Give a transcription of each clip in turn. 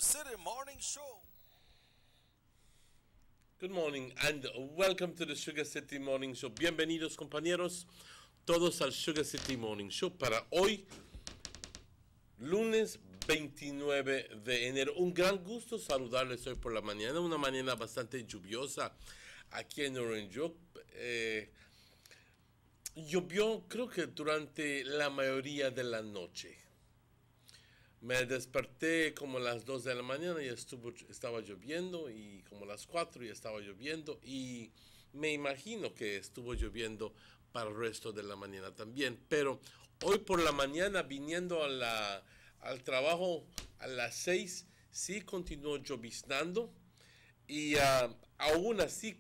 City Morning Show. Good morning and welcome to the Sugar City Morning Show. Bienvenidos compañeros todos al Sugar City Morning Show para hoy, lunes 29 de enero. Un gran gusto saludarles hoy por la mañana, una mañana bastante lluviosa aquí en Orange Walk. Llovió creo que durante la mayoría de la noche. Me desperté como a las 2 de la mañana y estaba lloviendo, y como a las 4 ya estaba lloviendo, y me imagino que estuvo lloviendo para el resto de la mañana también. Pero hoy por la mañana, viniendo al trabajo a las 6, sí continuó lloviznando, y aún así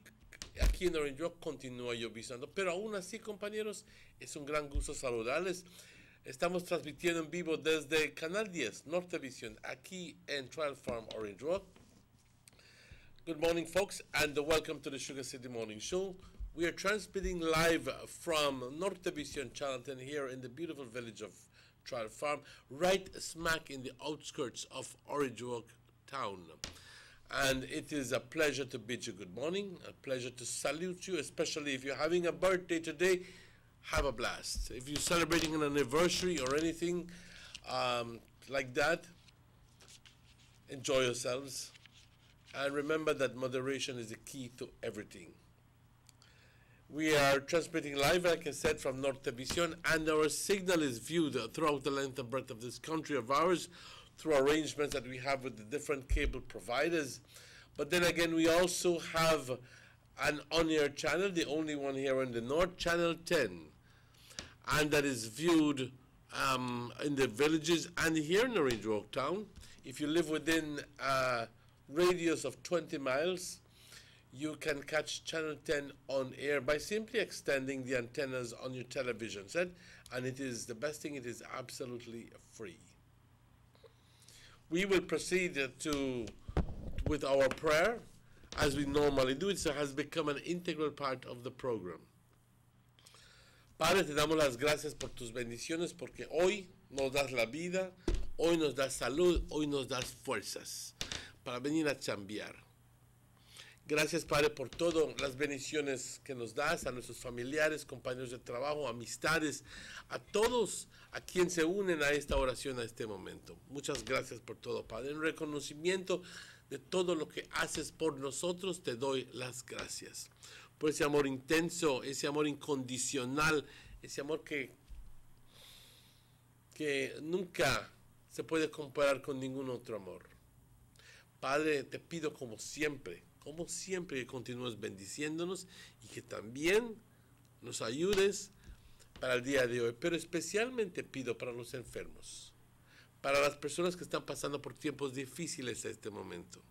aquí en Orange Walk continúa lloviznando. Pero aún así, compañeros, es un gran gusto saludarles. Estamos transmitiendo en vivo desde Canal 10, Nortevisión, aquí en Trial Farm, Orange Walk. Good morning, folks, and welcome to the Sugar City Morning Show. We are transmitting live from Nortevisión Channel 10 here in the beautiful village of Trial Farm, right smack in the outskirts of Orange Walk town. And it is a pleasure to bid you good morning, a pleasure to salute you, especially if you're having a birthday today. Have a blast. If you're celebrating an anniversary or anything like that, enjoy yourselves. And remember that moderation is the key to everything. We are transmitting live, like I said, from Nortevisión, and our signal is viewed throughout the length and breadth of this country of ours through arrangements that we have with the different cable providers. But then again, we also have an on-air channel, the only one here in the north, Channel 10. And that is viewed in the villages and here in Orange Walk town. If you live within a radius of 20 miles, you can catch Channel 10 on air by simply extending the antennas on your television set. And it is the best thing, it is absolutely free. We will proceed with our prayer as we normally do. It has become an integral part of the program. Padre, te damos las gracias por tus bendiciones, porque hoy nos das la vida, hoy nos das salud, hoy nos das fuerzas para venir a chambear. Gracias, Padre, por todas las bendiciones que nos das, a nuestros familiares, compañeros de trabajo, amistades, a todos a quien se unen a esta oración a este momento. Muchas gracias por todo, Padre. En reconocimiento de todo lo que haces por nosotros, te doy las gracias. Por ese amor intenso, ese amor incondicional, ese amor que nunca se puede comparar con ningún otro amor. Padre, te pido como siempre, que continúes bendiciéndonos y que también nos ayudes para el día de hoy. Pero especialmente pido para los enfermos, para las personas que están pasando por tiempos difíciles en este momento,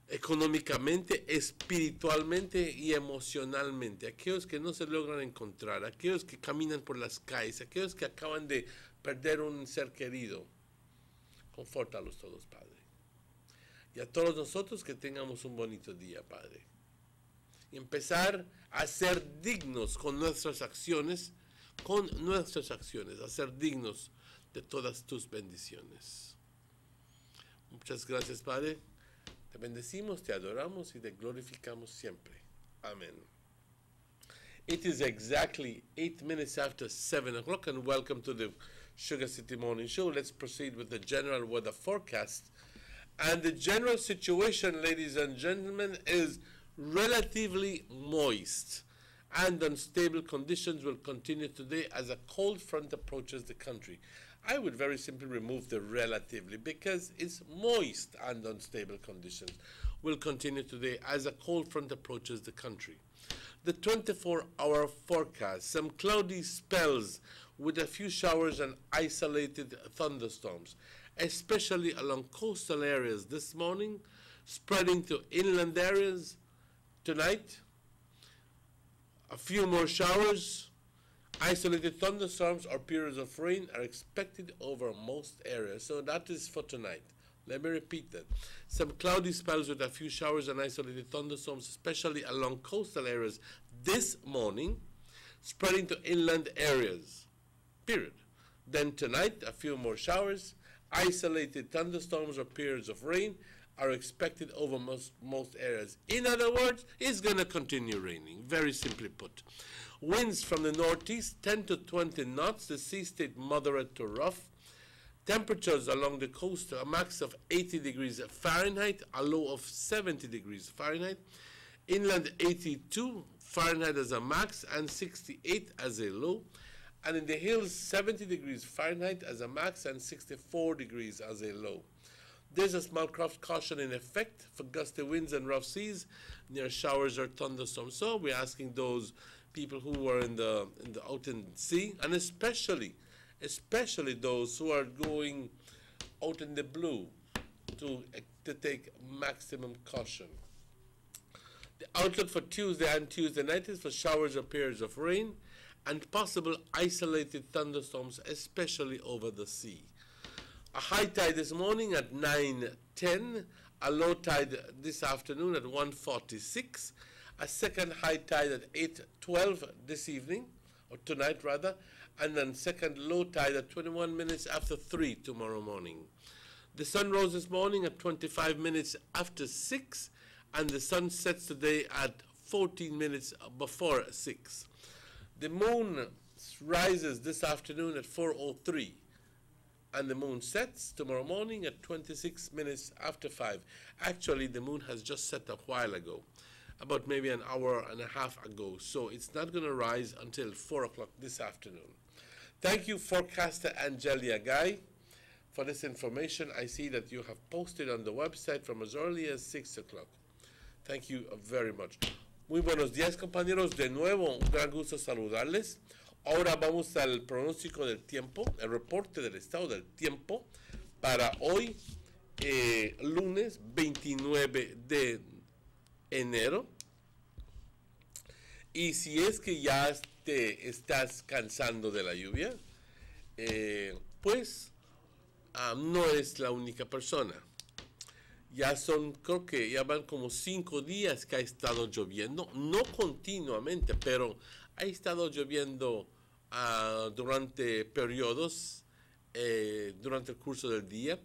económicamente, espiritualmente y emocionalmente, aquellos que no se logran encontrar, aquellos que caminan por las calles, aquellos que acaban de perder un ser querido. Confórtalos todos, Padre. Y a todos nosotros que tengamos un bonito día, Padre. Y empezar a ser dignos con nuestras acciones, a ser dignos de todas tus bendiciones. Muchas gracias, Padre. Te bendecimos, te adoramos y te glorificamos siempre. Amén. It is exactly 8 minutes after 7 o'clock, and welcome to the Sugar City Morning Show. Let's proceed with the general weather forecast. And the general situation, ladies and gentlemen, is relatively moist, and unstable conditions will continue today as a cold front approaches the country. I would very simply remove the relatively, because it's moist and unstable conditions will continue today as a cold front approaches the country. The 24-hour forecast, some cloudy spells with a few showers and isolated thunderstorms, especially along coastal areas this morning, spreading to inland areas tonight. A few more showers, isolated thunderstorms or periods of rain are expected over most areas. So that is for tonight. Let me repeat that. Some cloudy spells with a few showers and isolated thunderstorms, especially along coastal areas this morning, spreading to inland areas. Period. Then tonight, a few more showers, isolated thunderstorms or periods of rain are expected over most areas. In other words, it's going to continue raining, very simply put. Winds from the northeast, 10 to 20 knots, the sea state moderate to rough. Temperatures along the coast, a max of 80 degrees Fahrenheit, a low of 70 degrees Fahrenheit. Inland 82 Fahrenheit as a max and 68 as a low. And in the hills, 70 degrees Fahrenheit as a max and 64 degrees as a low. There's a small caution in effect for gusty winds and rough seas near showers or thunderstorms. So we're asking those people who are out in the sea, and especially those who are going out in the blue, to take maximum caution. The outlook for Tuesday and Tuesday night is for showers or periods of rain and possible isolated thunderstorms, especially over the sea. A high tide this morning at 9:10, a low tide this afternoon at 1:46, a second high tide at 8:12 this evening, or tonight rather, and then second low tide at 21 minutes after 3 tomorrow morning. The sun rose this morning at 25 minutes after 6, and the sun sets today at 14 minutes before 6. The moon rises this afternoon at 4:03, and the moon sets tomorrow morning at 26 minutes after 5. Actually, the moon has just set a while ago, about maybe an hour and a half ago, so it's not going to rise until 4 o'clock this afternoon. Thank you, forecaster Angelia Guy, for this information. I see that you have posted on the website from as early as 6 o'clock. Thank you very much. Muy buenos días, compañeros. De nuevo, un gran gusto saludarles. Ahora vamos al pronóstico del tiempo, el reporte del estado del tiempo para hoy, lunes 29 de enero. Y si es que ya te estás cansando de la lluvia, pues no es la única persona. Creo que ya van como 5 días que ha estado lloviendo, no continuamente, pero ha estado lloviendo durante periodos, durante el curso del día.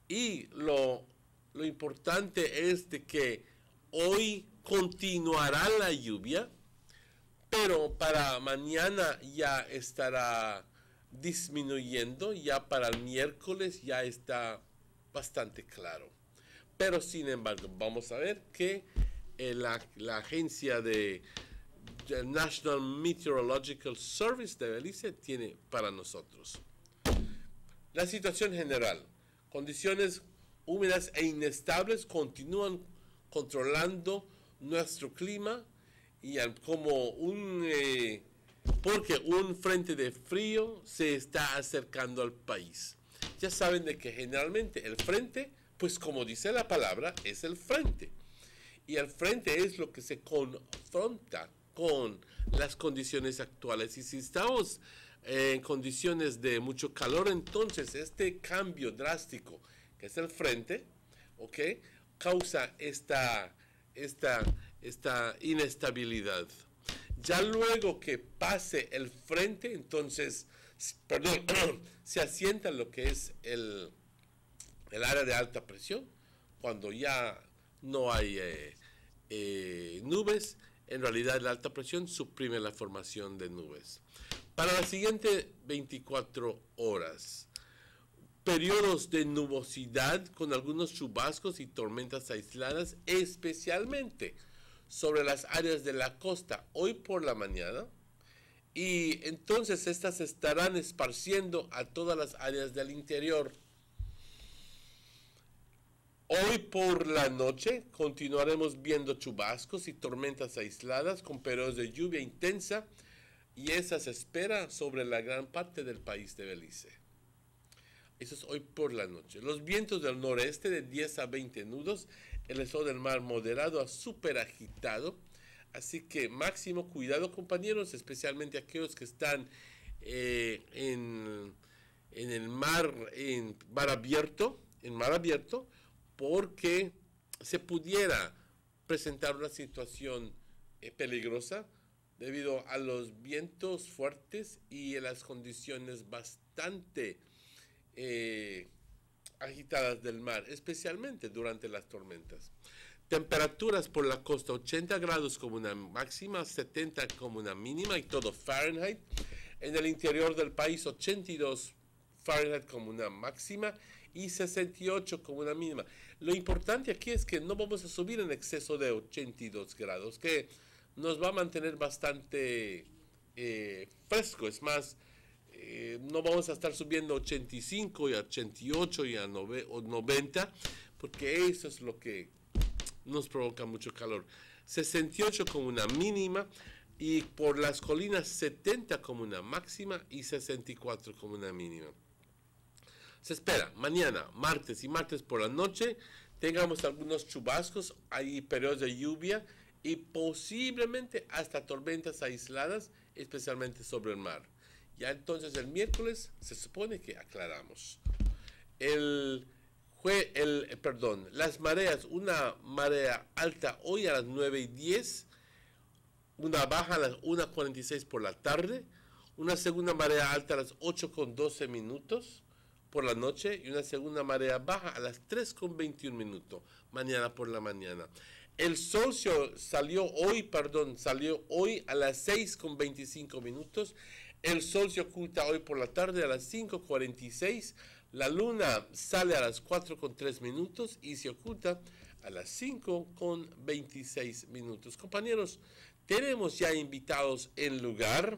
Y lo importante es de que hoy continuará la lluvia, pero para mañana ya estará disminuyendo, ya para el miércoles ya está bastante claro. Pero sin embargo, vamos a ver que la agencia de National Meteorological Service de Belice tiene para nosotros. La situación general: condiciones húmedas e inestables continúan controlando nuestro clima y porque un frente de frío se está acercando al país. Ya saben de que generalmente el frente, pues como dice la palabra, es el frente. Y el frente es lo que se confronta con las condiciones actuales. Y si estamos en condiciones de mucho calor, entonces este cambio drástico que es el frente, ¿ok?, causa esta inestabilidad. Ya luego que pase el frente, entonces, se asienta lo que es el área de alta presión. Cuando ya no hay nubes, en realidad la alta presión suprime la formación de nubes. Para las siguientes 24 horas, periodos de nubosidad con algunos chubascos y tormentas aisladas, especialmente sobre las áreas de la costa hoy por la mañana, y entonces estas se estarán esparciendo a todas las áreas del interior. Hoy por la noche continuaremos viendo chubascos y tormentas aisladas con periodos de lluvia intensa, y esa se espera sobre la gran parte del país de Belice. Eso es hoy por la noche. Los vientos del noreste de 10 a 20 nudos, el estado del mar moderado a súper agitado. Así que máximo cuidado, compañeros, especialmente aquellos que están en el mar, en mar abierto, porque se pudiera presentar una situación peligrosa debido a los vientos fuertes y a las condiciones bastante quitadas del mar, especialmente durante las tormentas. Temperaturas por la costa 80 grados como una máxima, 70 como una mínima y todo Fahrenheit. En el interior del país 82 Fahrenheit como una máxima y 68 como una mínima. Lo importante aquí es que no vamos a subir en exceso de 82 grados, que nos va a mantener bastante fresco. Es más, no vamos a estar subiendo 85 y a 88 y a 90, porque eso es lo que nos provoca mucho calor. 68 como una mínima y por las colinas 70 como una máxima y 64 como una mínima. Se espera mañana, martes y martes por la noche, tengamos algunos chubascos, hay periodos de lluvia y posiblemente hasta tormentas aisladas, especialmente sobre el mar. Ya entonces el miércoles se supone que aclaramos. Las mareas, una marea alta hoy a las 9:10, una baja a las 1:46 por la tarde, una segunda marea alta a las 8:12 por la noche y una segunda marea baja a las 3:21 mañana por la mañana. El sol salió hoy a las 6:25. El sol se oculta hoy por la tarde a las 5:46. La luna sale a las 4:03 y se oculta a las 5:26. Compañeros, tenemos ya invitados en lugar,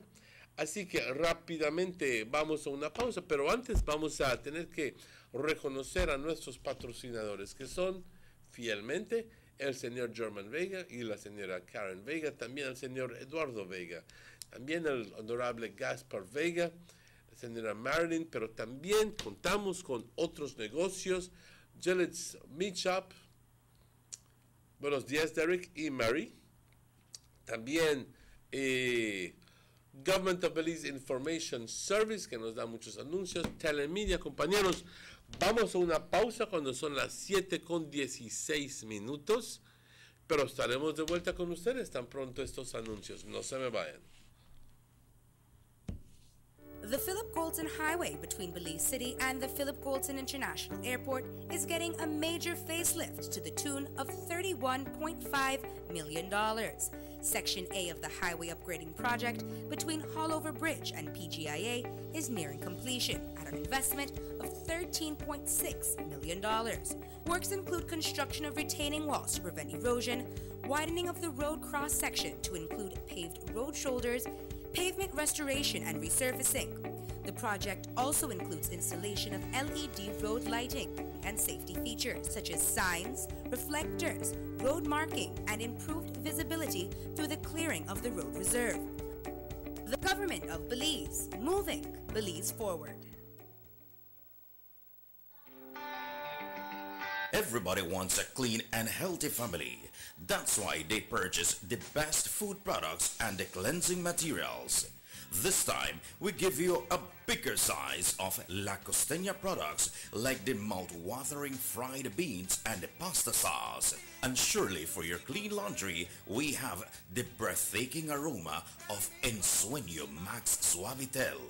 así que rápidamente vamos a una pausa, pero antes vamos a tener que reconocer a nuestros patrocinadores, que son fielmente el señor Germán Vega y la señora Karen Vega, también el señor Eduardo Vega, también el honorable Gaspar Vega, la señora Marilyn, pero también contamos con otros negocios, Gillette's Meat Shop. Buenos días, Derek y Mary. También Government of Belize Information Service, que nos da muchos anuncios, Telemedia. Compañeros, vamos a una pausa cuando son las 7:16, pero estaremos de vuelta con ustedes tan pronto estos anuncios. No se me vayan. The Philip Goulton Highway between Belize City and the Philip Goulton International Airport is getting a major facelift to the tune of $31.5 million. Section A of the highway upgrading project between Hallover Bridge and PGIA is nearing completion at an investment of $13.6 million. Works include construction of retaining walls to prevent erosion, widening of the road cross-section to include paved road shoulders, pavement restoration and resurfacing. The project also includes installation of LED road lighting and safety features such as signs, reflectors, road marking, and improved visibility through the clearing of the road reserve. The Government of Belize, moving Belize forward. Everybody wants a clean and healthy family. That's why they purchase the best food products and the cleansing materials. This time, we give you a bigger size of La Costeña products like the mouth-watering fried beans and the pasta sauce. And surely for your clean laundry, we have the breathtaking aroma of Ensueño Max Suavitel.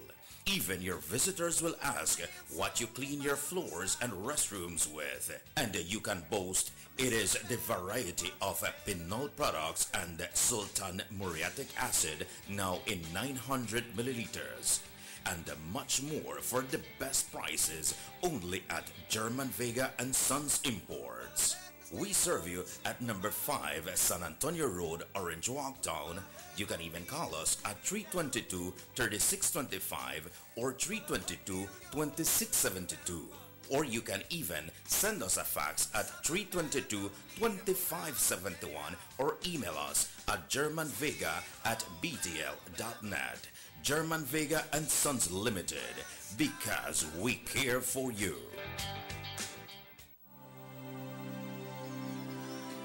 Even your visitors will ask what you clean your floors and restrooms with. And you can boast it is the variety of Pinol products and Sultan muriatic acid now in 900 milliliters. And much more for the best prices only at German Vega and Sons Imports. We serve you at number 5 San Antonio Road, Orange Walk Town. You can even call us at 322-3625 or 322-2672. Or you can even send us a fax at 322-2571 or email us at germanvega@btl.net. German Vega and Sons Limited, because we care for you.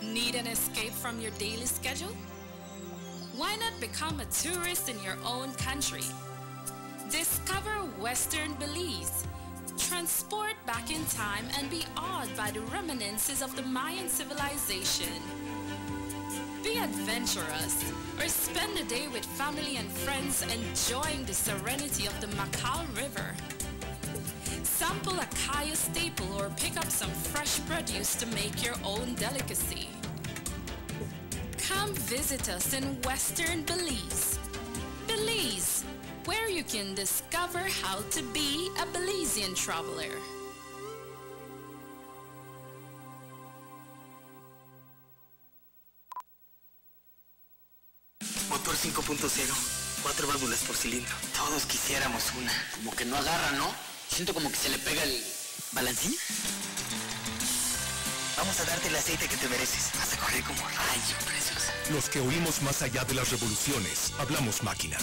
Need an escape from your daily schedule? Why not become a tourist in your own country? Discover Western Belize. Transport back in time and be awed by the reminiscences of the Mayan civilization. Be adventurous or spend a day with family and friends enjoying the serenity of the Macau River. Sample a Kaya staple or pick up some fresh produce to make your own delicacy. Come visit us in Western Belize. Belize, where you can discover how to be a Belizean traveler. Motor 5.0, 4 válvulas por cilindro. Todos quisiéramos una. Como que no agarra, ¿no? Siento como que se le pega el balancín. Vamos a darte el aceite que te mereces. Vas a correr como rayo, preciosa. Los que oímos más allá de las revoluciones, hablamos máquina.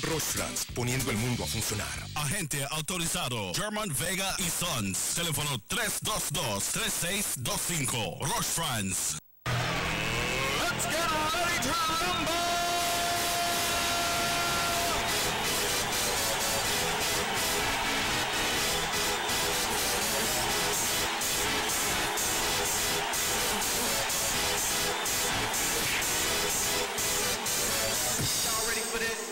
Rostras, poniendo el mundo a funcionar. Agente autorizado German Vega y Sons. Teléfono 322-3625. Rostras. Let's get ready to rumble! Y'all ready for this?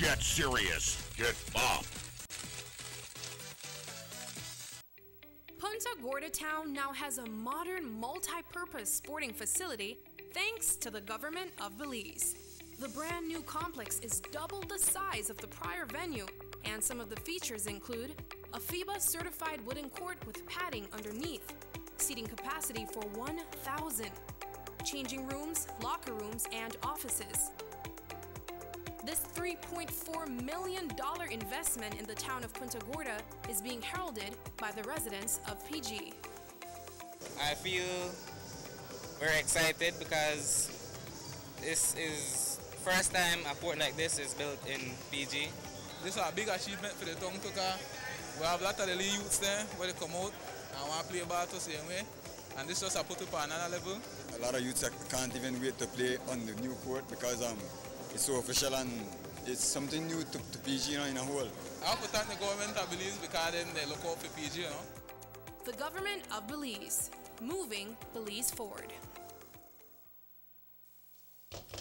Get serious. Get bopped. Punta Gorda Town now has a modern multi-purpose sporting facility thanks to the government of Belize. The brand new complex is double the size of the prior venue, and some of the features include a FIBA certified wooden court with padding underneath, seating capacity for 1,000, changing rooms, locker rooms, and offices. This $3.4 million investment in the town of Punta Gorda is being heralded by the residents of PG. I feel very excited because this is first time a port like this is built in PG. This is a big achievement for the town because we have a lot of the youths there where they come out and want to play ball the same way. And this just a put up on another level. A lot of youths can't even wait to play on the new court because it's so official and it's something new to PG, in a whole. I have to thank the government of Belize because then they look out for PG, The government of Belize, moving Belize forward.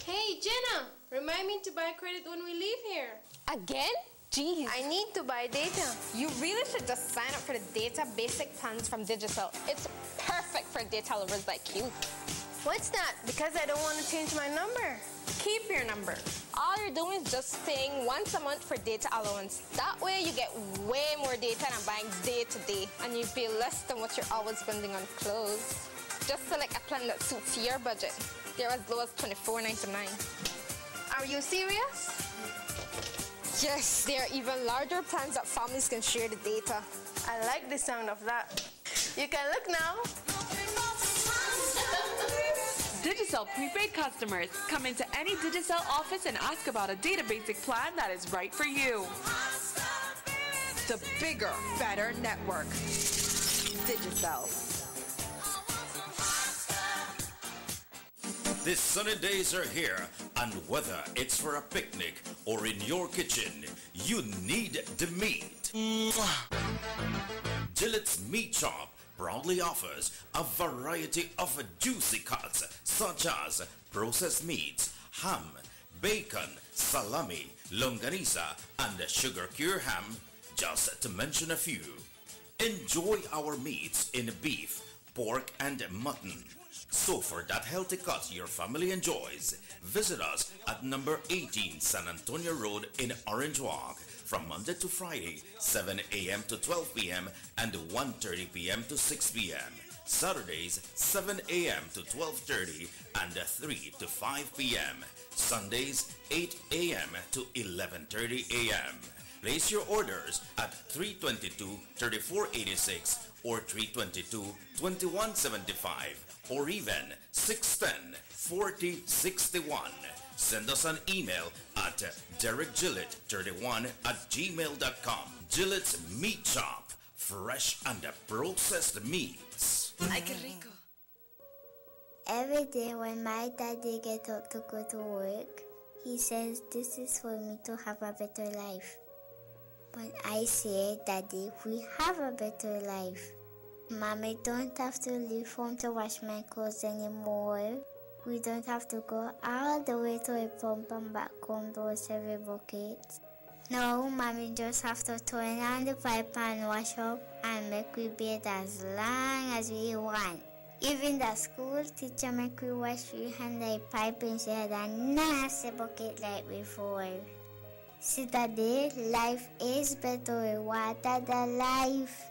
Hey, Jenna, remind me to buy credit when we leave here. Again? Jeez. I need to buy data. You really should just sign up for the data basic plans from Digicel. It's perfect for data lovers like you. What's that? Because I don't want to change my number. Keep your number. All you're doing is just paying once a month for data allowance. That way you get way more data than buying day to day, and you pay less than what you're always spending on clothes. Just select a plan that suits your budget. They're as low as $24.99. Are you serious? Yes, there are even larger plans that families can share the data. I like the sound of that. You can look now. Digicel prepaid customers, come into any Digicel office and ask about a data basic plan that is right for you. The bigger, better network. Digicel. These sunny days are here, and whether it's for a picnic or in your kitchen, you need the meat. Gillette's Meat Shop proudly offers a variety of juicy cuts such as processed meats, ham, bacon, salami, longaniza, and sugar cure ham, just to mention a few. Enjoy our meats in beef, pork, and mutton. So for that healthy cut your family enjoys, visit us at number 18 San Antonio Road in Orange Walk from Monday to Friday, 7 a.m. to 12 p.m. and 1:30 p.m. to 6 p.m. Saturdays, 7 a.m. to 12:30 and 3 to 5 p.m. Sundays, 8 a.m. to 11:30 a.m. Place your orders at 322-3486 or 322-2175 or even 610-4061. Send us an email at derekgillett31@gmail.com. Gillette's Meat Shop, fresh and processed meats. Ay, qué rico. Every day when my daddy gets up to go to work, he says this is for me to have a better life. But I say, Daddy, we have a better life. Mommy don't have to leave home to wash my clothes anymore. We don't have to go all the way to a pump and back home to wash every bucket. No, Mommy just have to turn on the pipe and wash up and make we bathe as long as we want. Even the school teacher make we wash we hand the pipe instead of a nasty bucket like before. See Daddy, life is better with water than life.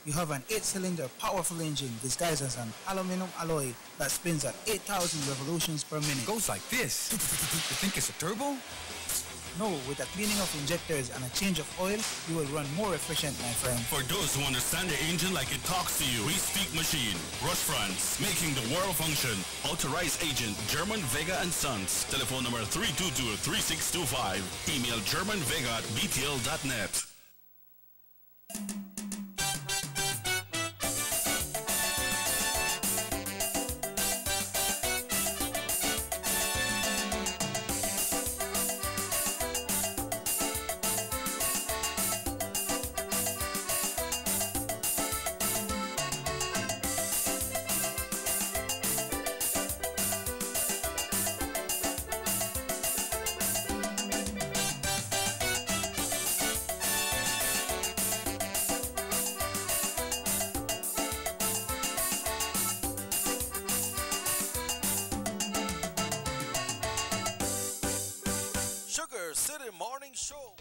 You have an 8-cylinder powerful engine disguised as an aluminum alloy that spins at 8,000 revolutions per minute. Goes like this. You think it's a turbo? No, with a cleaning of injectors and a change of oil, you will run more efficient, my friend. For those who understand the engine like it talks to you, we speak machine. Rush France, making the world function. Authorized agent, German Vega and Sons. Telephone number 322-3625. Email germanvega@btl.net. Sugar City Morning Show.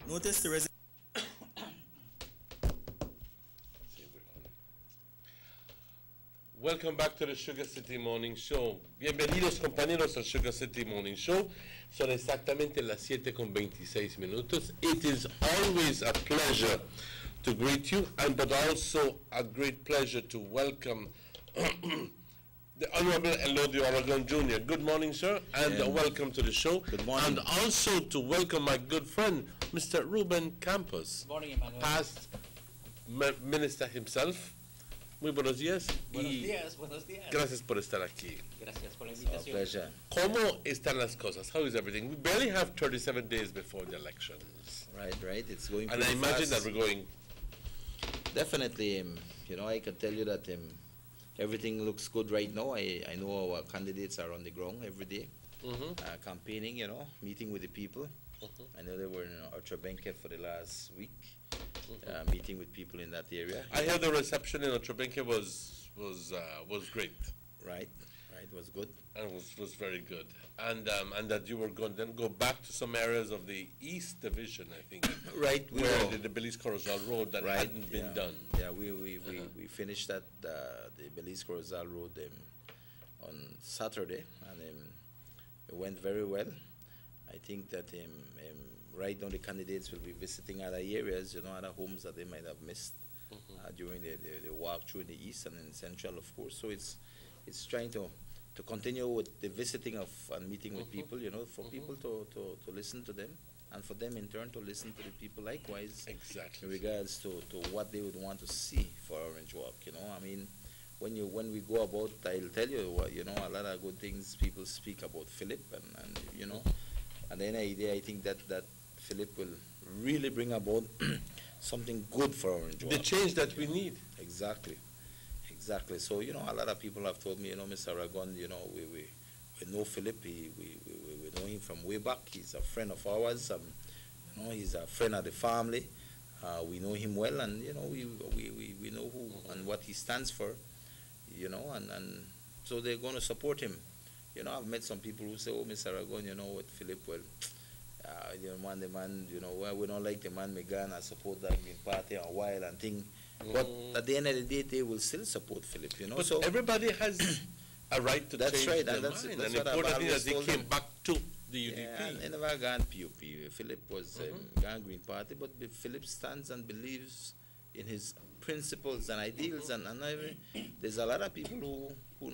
Notice the Welcome back to the Sugar City Morning Show. Bienvenidos compañeros al Sugar City Morning Show. Son exactamente las 7:26 minutos. It is always a pleasure to greet you, and but also a great pleasure to welcome the Honorable Elodio Aragon Jr. Good morning, sir, and welcome to the show. Good morning. And also to welcome my good friend, Mr. Ruben Campos. Good morning, Emmanuel. Past minister himself. Muy buenos días. Buenos y días, buenos días. Gracias por estar aquí. Gracias por la invitación. Pleasure. ¿Cómo están las cosas? How is everything? We barely have 37 days before the elections. Right. It's going And I pretty imagine fast. that we're going. Definitely, I can tell you that everything looks good right now. I know our candidates are on the ground every day, campaigning, meeting with the people. I know they were in Otrobenke for the last week, meeting with people in that area. I heard the reception in Otrobenke was great. Right, was good. And was very good. And that you were going to then go back to some areas of the East Division, I think. Right, we where were. the Belize Corozal Road that hadn't been done. Yeah, we finished that the Belize Corozal Road on Saturday, and it went very well. I think that right now the candidates will be visiting other areas, other homes that they might have missed during the walk through in the east and in central, of course. So it's trying to continue with the visiting of and meeting with people, for people to listen to them, and for them in turn to listen to the people likewise. Exactly. In regards to what they would want to see for Orange Walk, I mean, when we go about, I'll tell you, a lot of good things people speak about Philip, and at the end of the day, I think that Philip will really bring about something good for Orange Walk. The change that we need. Exactly. So, a lot of people have told me, Mr. Aragon, we know Philip, we know him from way back. He's a friend of ours. He's a friend of the family. We know him well, and, we know who and what he stands for, and so they're going to support him. I've met some people who say, oh, Mr. Aragon, what Philip, well, the man, we don't like the man, Megan, I support that Green Party a while and thing. But at the end of the day, they will still support Philip, But so everybody has a right to that's change right, their and that's mind. what And the important I've thing is always they told came back to the UDP. Yeah, and never gone PUP. Philip was gone Green Party, but Philip stands and believes in his principles and ideals, and there's a lot of people who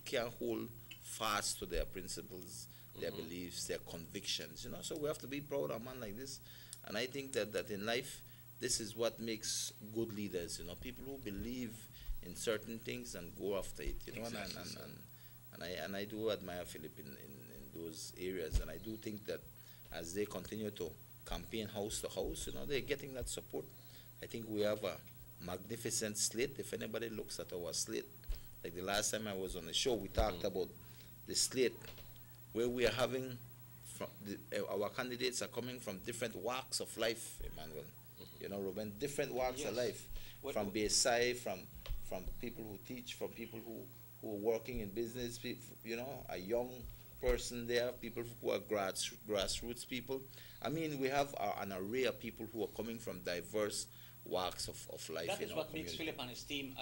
can't hold fast to their principles, their beliefs, their convictions, so we have to be proud of a man like this. And I think that in life, this is what makes good leaders, people who believe in certain things and go after it, And I do admire Philip in those areas, and I do think that as they continue to campaign house to house, they're getting that support. I think we have a magnificent slate. If anybody looks at our slate, like the last time I was on the show, we talked about the slate where we are having our candidates are coming from different walks of life, Emmanuel. Ruben, different walks of life, from BSI, from people who teach, from people who are working in business, a young person there, people who are grassroots people. I mean, we have an array of people who are coming from diverse walks of life. That is what makes Philip and his team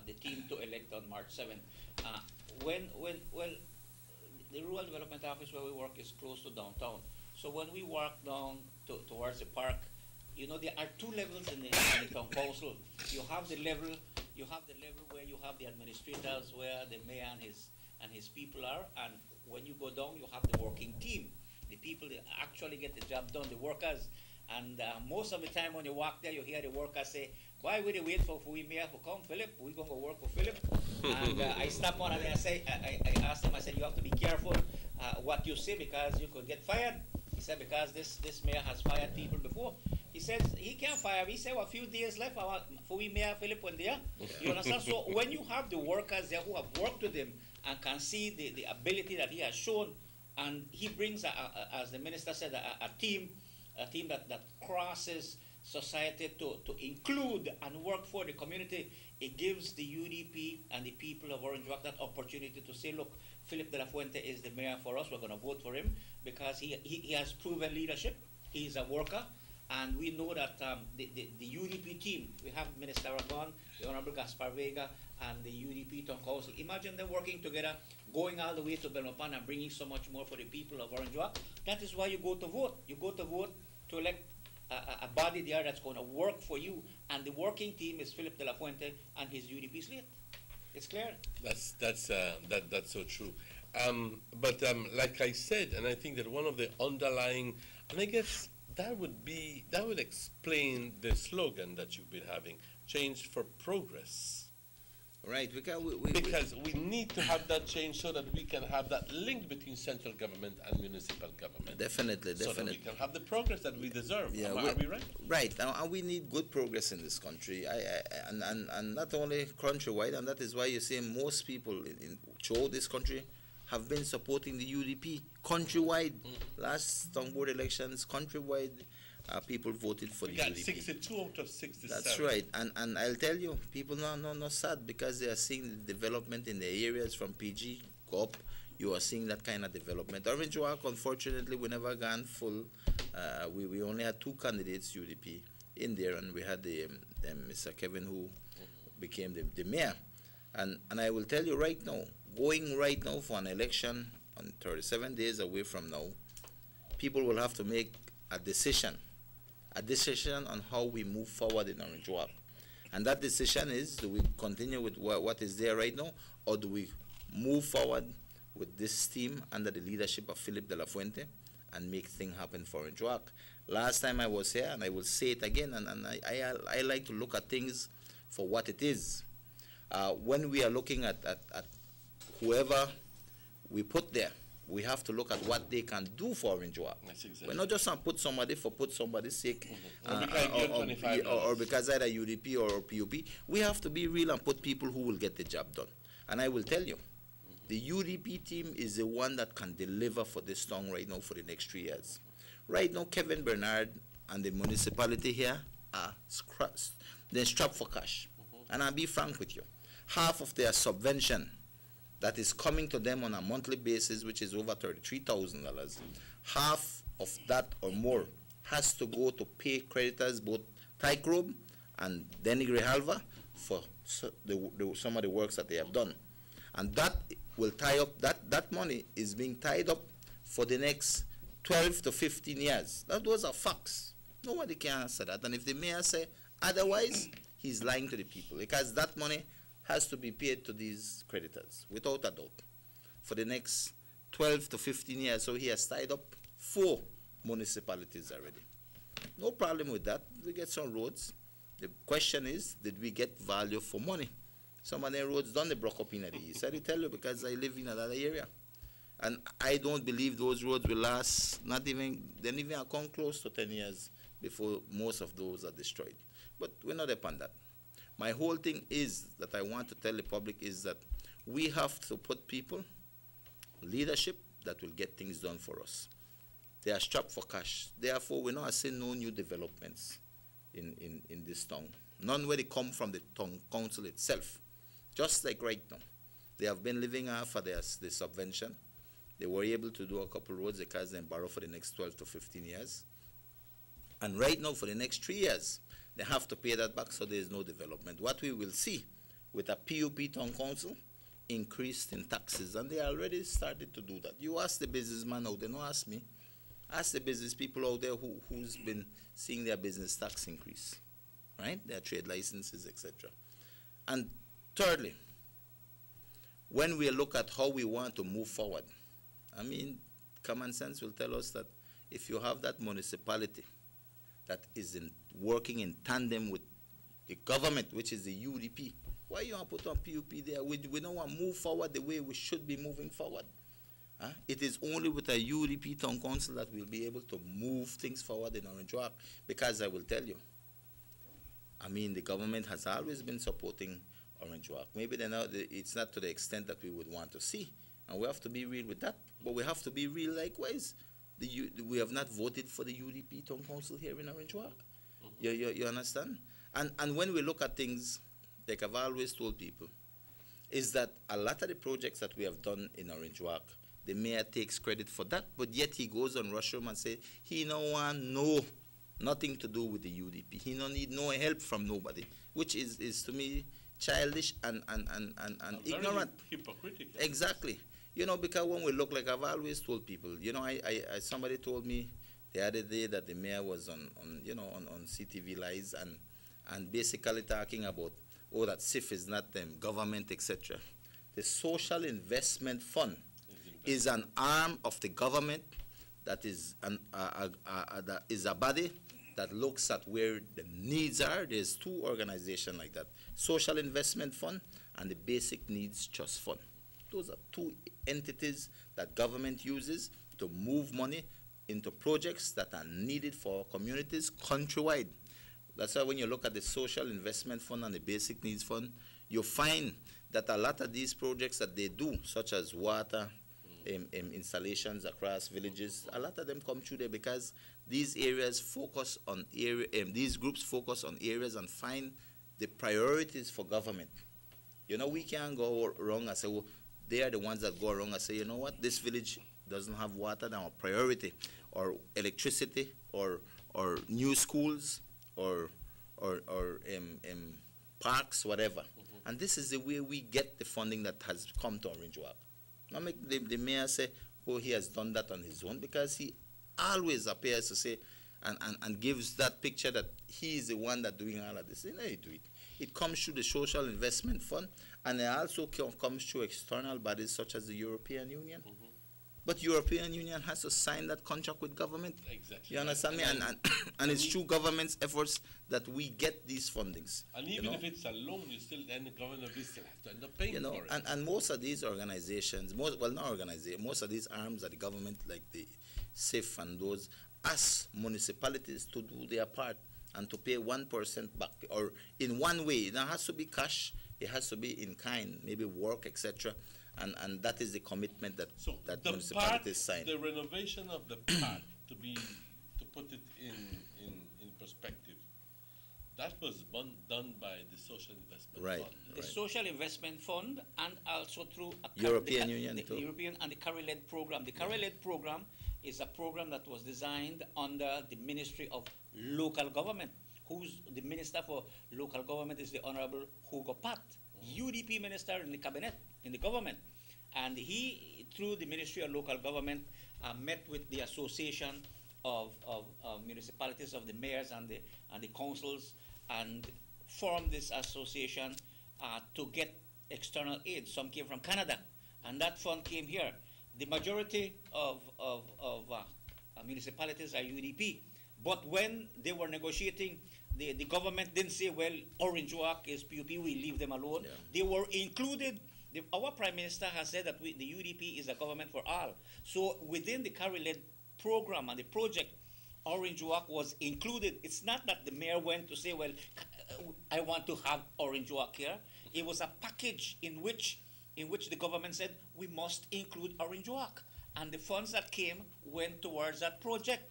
the team to elect on March 7th. Well, the Rural Development Office where we work is close to downtown. So when we walk down towards the park, there are two levels in the town council. You have the level where you have the administrators, where the mayor and his people are, and when you go down, you have the working team, the people that actually get the job done, the workers. And most of the time when you walk there, you hear the workers say, "Why would they wait for we mayor to come, Philip? We're going to go work for Philip." And I stop on and I asked him, I said, "You have to be careful what you say because you could get fired." He said, "Because this mayor has fired people before." He said, he can't fire me. He said, "Well, a few days left for we mayor Philip when there." You understand? So when you have the workers there who have worked with him and can see the ability that he has shown, and he brings, as the minister said, a team that crosses society to include and work for the community, it gives the UDP and the people of Orange Walk that opportunity to say, "Look, Philip de la Fuente is the mayor for us. We're going to vote for him because he has proven leadership. He's a worker." And we know that the UDP team, we have Minister Aragon, the Honorable Gaspar Vega, and the UDP Town Council. Imagine them working together, going all the way to Belmopan and bringing so much more for the people of Orange Walk. That is why you go to vote. You go to vote to elect a body there that's going to work for you. And the working team is Philip de la Fuente and his UDP slate. It's clear. That's so true. But like I said, and I think that one of the underlying, and I guess that would explain the slogan that you've been having, change for progress. Right, because we need to have that change so that we can have that link between central government and municipal government. Definitely. So that we can have the progress that we deserve. Yeah, are we right? Right, and we need good progress in this country, and not only countrywide, and that is why you see most people throughout this country have been supporting the UDP countrywide. Last town board elections, countrywide, people voted for the UDP. 62 out of 67. That's right, and I'll tell you, people not sad because they are seeing the development in the areas from PG go up. You are seeing that kind of development. Orange Walk, unfortunately, we never gone full. We only had two candidates, UDP, in there, and we had the Mr. Kevin who became the mayor. And I will tell you right now, going right now for an election on 37 days away from now, people will have to make a decision on how we move forward in Orange Walk. And that decision is, do we continue with what is there right now, or do we move forward with this team under the leadership of Philip de la Fuente and make things happen for Orange Walk? Last time I was here, and I will say it again, and I like to look at things for what it is. When we are looking at whoever we put there, we have to look at what they can do for Orange Walk. We're not just going to put somebody for put somebody's sake, or because either UDP or PUP. We have to be real and put people who will get the job done. And I will tell you, the UDP team is the one that can deliver for this town right now for the next 3 years. Right now, Kevin Bernard and the municipality here are strapped for cash. And I'll be frank with you. Half of their subvention that is coming to them on a monthly basis, which is over $33,000, half of that or more has to go to pay creditors, both Tycrobe and Denny Grijalva, for some of the works that they have done. And that will tie up, that money is being tied up for the next 12 to 15 years. Those are facts. Nobody can answer that. And if the mayor say otherwise, he's lying to the people, because that money has to be paid to these creditors, without a doubt, for the next 12 to 15 years. So he has tied up 4 municipalities already. No problem with that. We get some roads. The question is, did we get value for money? Some of them roads done they broke up in the east. I tell you because I live in another area. And I don't believe those roads will last, they don't even come close to 10 years before most of those are destroyed. But we're not upon that. My whole thing is that I want to tell the public is that we have to put people, leadership that will get things done for us. They are strapped for cash. Therefore, we're not seeing no new developments in this town. None where they come from the town council itself. Just like right now. They have been living off of the subvention. They were able to do a couple roads because they borrow for the next 12 to 15 years. And right now, for the next 3 years, they have to pay that back, so there is no development. What we will see with a PUP town council, increased in taxes, and they already started to do that. You ask the businessman out there, don't ask me. Ask the business people out there who's been seeing their business tax increase, right? Their trade licenses, etc. And thirdly, when we look at how we want to move forward, I mean, common sense will tell us that if you have that municipality that is working in tandem with the government, which is the UDP, why you want to put on PUP there? We don't want to move forward the way we should be moving forward. It is only with a UDP town council that we'll be able to move things forward in Orange Walk, because I will tell you, I mean, the government has always been supporting Orange Walk. Maybe it's not to the extent that we would want to see, and we have to be real with that. But we have to be real likewise. We have not voted for the UDP town council here in Orange Walk. You understand? And when we look at things, like I've always told people, is that a lot of the projects that we have done in Orange Walk, the mayor takes credit for that, but yet he goes on Rushroom and says he don't want nothing to do with the UDP. He don't need no help from nobody, which is to me childish and ignorant. Hypocritical. Exactly. You know, because when we look, like I've always told people, you know, somebody told me the other day that the mayor was on CTV Lies and basically talking about, oh, that SIF is not government, etc. The Social Investment Fund is an arm of the government that is a body that looks at where the needs are. There's two organizations like that, Social Investment Fund and the Basic Needs Trust Fund. Those are two entities that government uses to move money into projects that are needed for our communities countrywide. That's why when you look at the Social Investment Fund and the Basic Needs Fund, you find that a lot of these projects that they do, such as water installations across villages, a lot of them come through there because these areas focus on these groups focus on areas and find the priorities for government. You know, we can't go wrong and say, well, they are the ones that go wrong and say, you know what, this village doesn't have water, now priority, or electricity, or new schools, or parks, whatever. And this is the way we get the funding that has come to Orange Walk. Not make the mayor say, oh, he has done that on his own, because he always appears to say and gives that picture that he is the one that doing all of this. You know, he do it. It comes through the Social Investment Fund, and it also comes through external bodies such as the European Union. But European Union has to sign that contract with government. Exactly. You understand me? And it's through government's efforts that we get these fundings. And even if it's a loan, you still, then the government will still have to end up paying for it. And most of these organizations, most of these arms of the government, like the SIF and those, ask municipalities to do their part and to pay 1% back, or in one way. It has to be cash, it has to be in kind, maybe work, etc. And that is the commitment that municipalities sign. The renovation of the park, to put it in perspective, that was done by the Social Investment Fund. The Social Investment Fund, and also through European Union the European and the CARI-led program. The CARI-led program is a program that was designed under the Ministry of Local Government, the Minister for Local Government is the Honorable Hugo Pat, UDP Minister in the Cabinet, in the government. And he, through the Ministry of Local Government, met with the Association of Municipalities, of the mayors and the councils, and formed this association to get external aid. Some came from Canada, and that fund came here. The majority of municipalities are UDP, but when they were negotiating the government didn't say, well, Orange Walk is PUP, we leave them alone. Yeah. They were included. Our Prime Minister has said that the UDP is a government for all. So within the Carrie-led program and the project, Orange Walk was included. It's not that the mayor went to say, well, I want to have Orange Walk here. It was a package in which the government said we must include Orange Walk. And the funds that came went towards that project.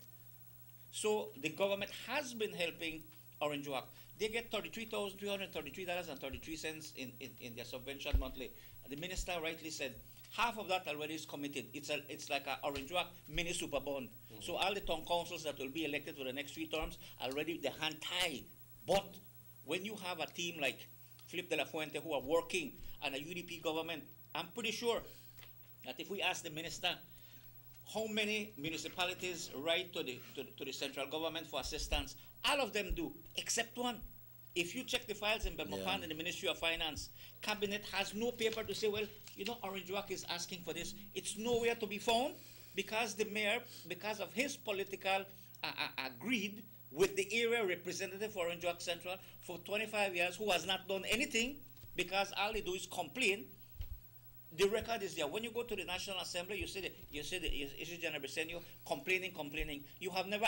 So the government has been helping Orange Walk. They get $33,333.33 in their subvention monthly. The minister rightly said, half of that already is committed. It's like a Orange Walk mini super bond. So all the town councils that will be elected for the next 3 terms already the hand tied. But when you have a team like Philip de la Fuente who are working and a UDP government, I'm pretty sure that if we ask the minister how many municipalities write to the central government for assistance, all of them do, except one. If you check the files in Belmopan in the Ministry of Finance, Cabinet has no paper to say, well, you know, Orange Walk is asking for this. It's nowhere to be found because the mayor, because of his political greed with the area representative for Orange Walk Central for 25 years, who has not done anything because all they do is complain. The record is there. When you go to the National Assembly, you see the General Briceño complaining. You have never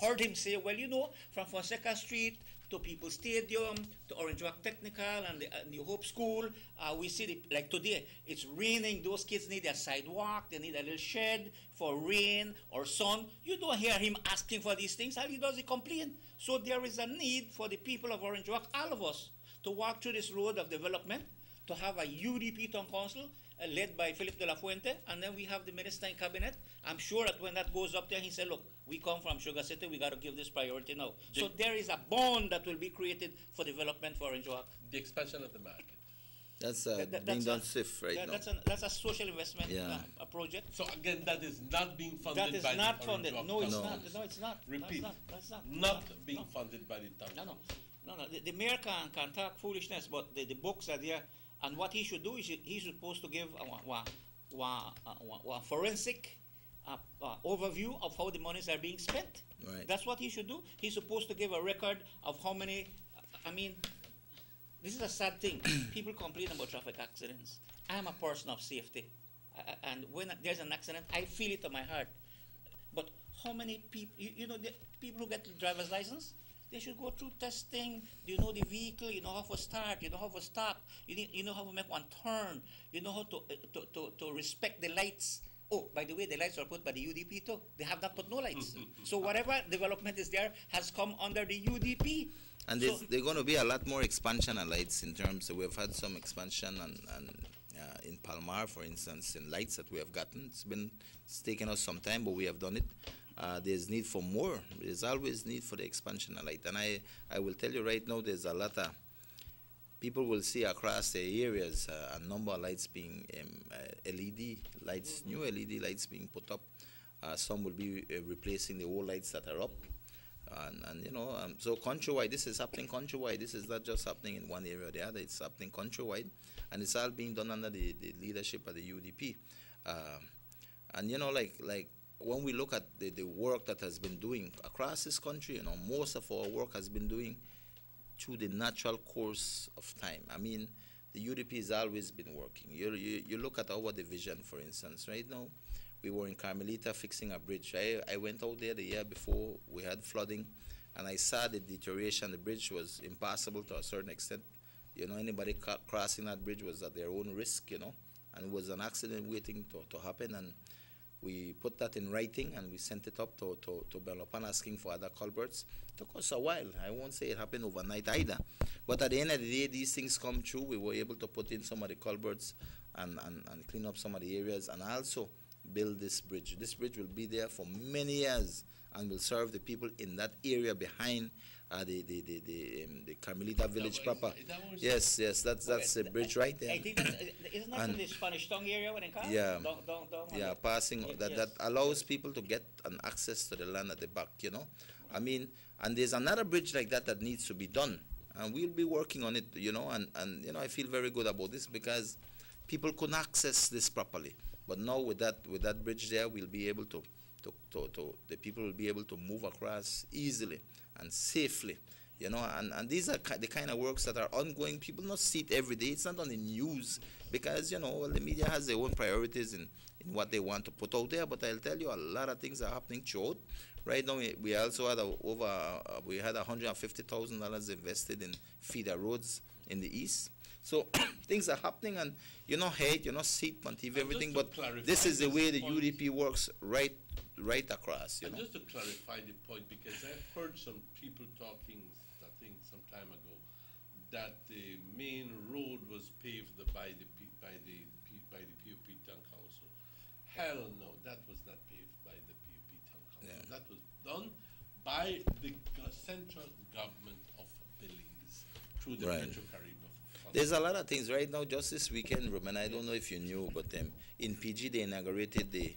heard him say, well, you know, from Fonseca Street to People's Stadium to Orange Walk Technical and the New Hope School, we see, like today, it's raining. Those kids need a sidewalk. They need a little shed for rain or sun. You don't hear him asking for these things. All he does is complain. So there is a need for the people of Orange Walk, all of us, to walk through this road of development, to have a UDP town council led by Philip de la Fuente, and then we have the minister in cabinet. I'm sure that when that goes up there, he said, look, we come from Sugar City, we got to give this priority now. So there is a bond that will be created for development for Orange Walk. The expansion of the market. That's being done safe right now. That's a social investment a project. So again, that is not being funded by the That is not funded. Orange No, Walk it's Town not. Council. No, it's not. Repeat. That's not. Not being funded by the town council. No. The mayor can talk foolishness, but the books are there. And what he should do is he's supposed to give a forensic overview of how the monies are being spent. Right. That's what he should do. He's supposed to give a record of how many. I mean, this is a sad thing. People complain about traffic accidents. I'm a person of safety, and when there's an accident, I feel it in my heart. But how many people? You know, the people who get the driver's license, they should go through testing. You know the vehicle. You know how to start. You know how to stop. You know how to make one turn. You know how to respect the lights. Oh, by the way, the lights are put by the UDP too. They have not put no lights. So whatever development is there has come under the UDP. And there's going to be a lot more expansion of lights in terms of, we've had some expansion and in Palmar, for instance, in lights that we have gotten. It's taken us some time, but we have done it. There's need for more. There's always need for the expansion of light. And I will tell you right now, there's a lot of people will see across the areas a number of lights being LED lights, new LED lights being put up. Some will be replacing the old lights that are up. And you know, so countrywide, this is happening countrywide. This is not just happening in one area or the other. It's happening countrywide, and it's all being done under the leadership of the UDP. And you know, like when we look at the work that has been doing across this country, you know, most of our work has been doing through the natural course of time. I mean, the UDP has always been working. You look at our division, for instance, right now. We were in Carmelita fixing a bridge. I went out there the year before we had flooding, and I saw the deterioration. The bridge was impassable to a certain extent. You know, anybody crossing that bridge was at their own risk, you know, and it was an accident waiting to happen. And we put that in writing, and we sent it up to Belmopan asking for other culverts. It took us a while. I won't say it happened overnight either. But at the end of the day, these things come true. We were able to put in some of the culverts and clean up some of the areas, and also build this bridge. This bridge will be there for many years and will serve the people in that area behind the Carmelita village proper. Yes, that's a bridge right there. I think isn't that in the Spanish Town area when it comes? Yeah, down passing that allows people to get an access to the land at the back. You know, I mean, and there's another bridge like that needs to be done, and we'll be working on it. You know, and you know, I feel very good about this because people couldn't access this properly. But now with that bridge there, we'll be able to the people will be able to move across easily and safely, You know, and these are the kind of works that are ongoing. People not see it every day. It's not on the news because, you know, well, the media has their own priorities in what they want to put out there. But I'll tell you, a lot of things are happening throughout. Right now, we also had we had $150,000 invested in feeder roads in the east. So things are happening, and you know, hate, you know, see it on TV, everything. But this is the way the UDP works right across. You know. Just to clarify the point, because I've heard some people talking, I think some time ago, that the main road was paved by the PUP Town Council. Hell no, that was not paved by the PUP Town Council. Yeah. That was done by the central government of Belize through the Petro-Caribbean. There's a lot of things right now. Just this weekend, Ruben, I don't know if you knew, but in PG they inaugurated the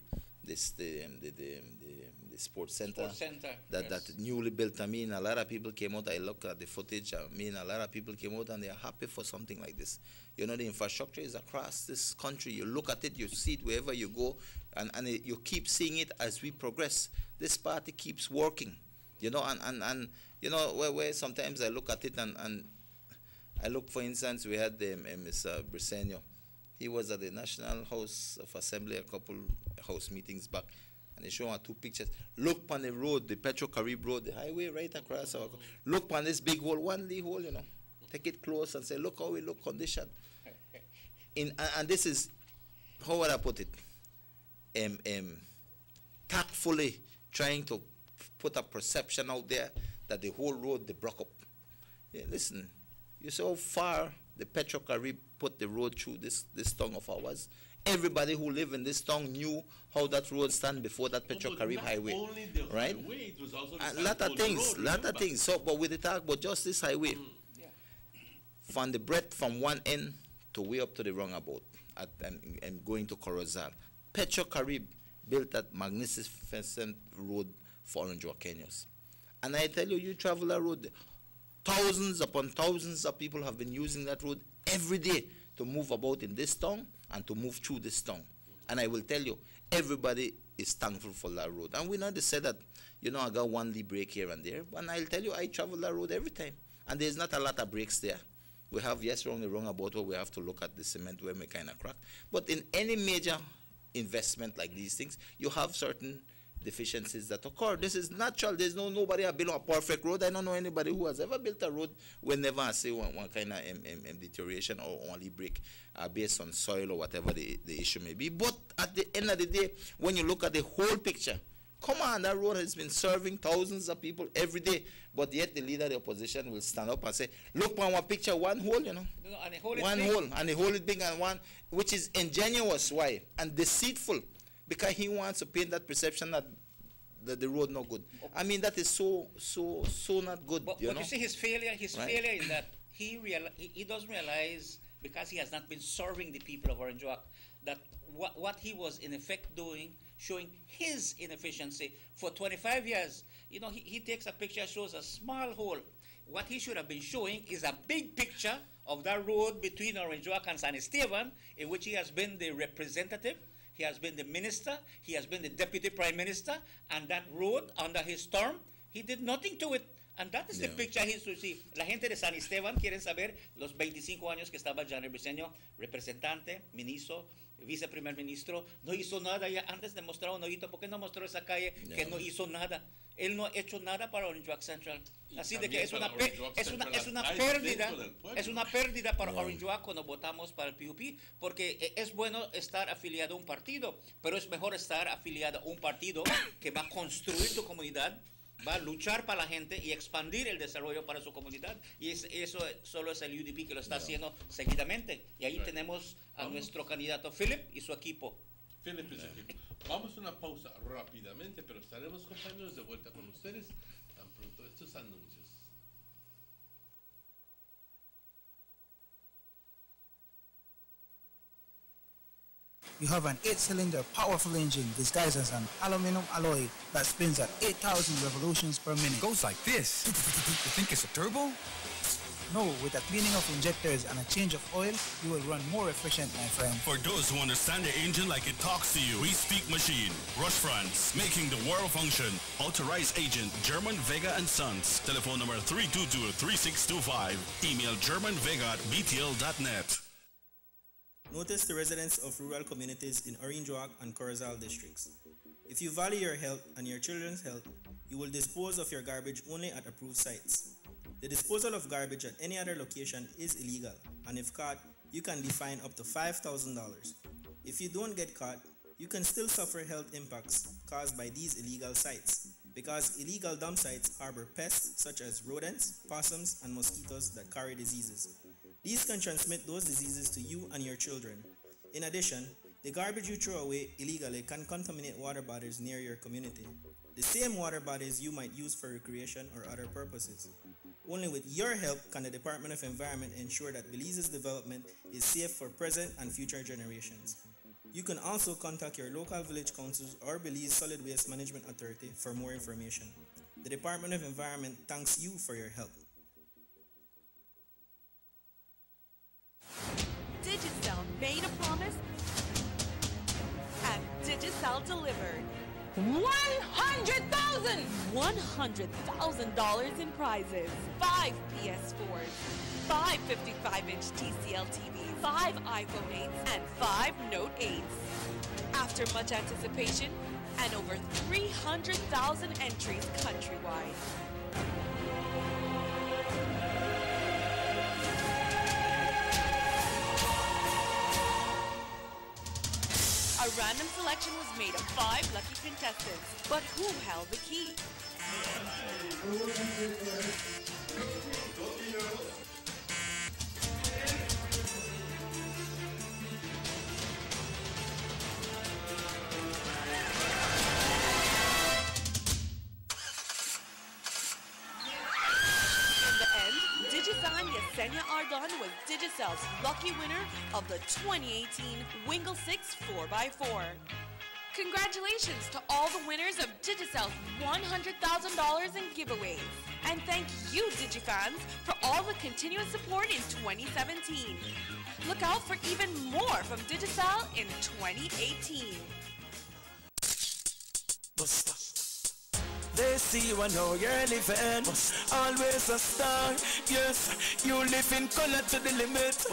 sports center. That newly built. I mean, a lot of people came out. I looked at the footage. I mean, a lot of people came out and they are happy for something like this. You know, the infrastructure is across this country. You look at it, you see it wherever you go, and you keep seeing it as we progress. This party keeps working. You know, and you know where sometimes I look at it and I look, for instance, we had Mr. Briceño. He was at the National House of Assembly a couple house meetings back, and they show 2 pictures. Look on the road, the Petro-Carib road, the highway right across our. Look on this big hole, 1 little hole, you know. Take it close and say, look how we look conditioned. And this is, how would I put it? Tactfully trying to put a perception out there that the whole road they broke up. Yeah, listen. You see how far the Petro-Carib put the road through this town of ours. Everybody who lived in this town knew how that road stand before that Petro-Carib highway, only the right? Highway, it was also a lot of things, So, but with the talk about just this highway, from the breadth from one end to way up to the roundabout, and going to Corozal, Petro-Carib built that magnificent road for Orange Walk Kenyos. And I tell you, you travel that road. Thousands upon thousands of people have been using that road every day to move about in this town and to move through this town. And I will tell you, everybody is thankful for that road. And we know they said that, you know, I got 1 little break here and there. And I'll tell you, I travel that road every time. And there's not a lot of breaks there. We have, yes, wrong about where we have to look at the cement where we kind of crack. But in any major investment like these things, you have certain deficiencies that occur. This is natural. There's nobody has built a perfect road. I don't know anybody who has ever built a road where never I say one kind of deterioration or only break based on soil or whatever the issue may be. But at the end of the day, when you look at the whole picture, come on, that road has been serving thousands of people every day. But yet the leader of the opposition will stand up and say, look on one picture, 1 hole, you know. One hole, and they hold it big and one, which is ingenuous. Why? And deceitful. Because he wants to paint that perception that the road no good. I mean, that is so not good. But you see his failure is that he doesn't realize, because he has not been serving the people of Orange Walk, that what he was in effect doing, showing his inefficiency for 25 years. You know, he takes a picture, shows a small hole. What he should have been showing is a big picture of that road between Orange Walk and San Esteban, in which he has been the representative. He has been the minister, he has been the deputy prime minister, and that road under his term, he did nothing to it. And that is the picture he should see. La gente de San Esteban quieren saber los 25 años que estaba Johnny Briceño, representante, ministro, viceprimer ministro, no hizo nada. Ya antes de mostrar un hoyito, ¿por qué no mostró esa calle que no hizo nada? Él no ha hecho nada para Orange Walk Central. Así de que es una pérdida para Orange Walk cuando votamos para el PUP, porque es bueno estar afiliado a un partido, pero es mejor estar afiliado a un partido que va a construir tu comunidad, va a luchar para la gente y expandir el desarrollo para su comunidad. Y eso solo es el UDP que lo está haciendo seguidamente. Y ahí tenemos a nuestro candidato Philip y su equipo. Philip y su equipo. Vamos a una pausa rápidamente, pero estaremos, compañeros, de vuelta con ustedes tan pronto estos anuncios. You have an 8-cylinder powerful engine disguised as an aluminum alloy that spins at 8,000 revolutions per minute. Goes like this. You think it's a turbo? No, with a cleaning of injectors and a change of oil, you will run more efficient, my friend. For those who understand the engine like it talks to you, we speak machine. Rush France, making the world function. Authorized agent, German Vega and Sons. Telephone number 322-3625. Email germanvega@btl.net. Notice the residents of rural communities in Orange Walk and Corozal districts. If you value your health and your children's health, you will dispose of your garbage only at approved sites. The disposal of garbage at any other location is illegal, and if caught, you can be fined up to $5,000. If you don't get caught, you can still suffer health impacts caused by these illegal sites, because illegal dump sites harbor pests such as rodents, possums, and mosquitoes that carry diseases. These can transmit those diseases to you and your children. In addition, the garbage you throw away illegally can contaminate water bodies near your community, the same water bodies you might use for recreation or other purposes. Only with your help can the Department of Environment ensure that Belize's development is safe for present and future generations. You can also contact your local village councils or Belize Solid Waste Management Authority for more information. The Department of Environment thanks you for your help. Digicel made a promise and Digicel delivered. $100,000! $100,000 in prizes. 5 PS4s, 5 55-inch TCL TVs, 5 iPhone 8s, and 5 Note 8s. After much anticipation and over 300,000 entries countrywide. A random selection was made of 5 lucky contestants, but who held the key? Yesenia Ardon was Digicel's lucky winner of the 2018 Wingle 6 4x4. Congratulations to all the winners of Digicel's $100,000 in giveaways. And thank you, DigiFans, for all the continuous support in 2017. Look out for even more from Digicel in 2018. They see you and know you're living. Always a star. Yes, you live in color to the limit.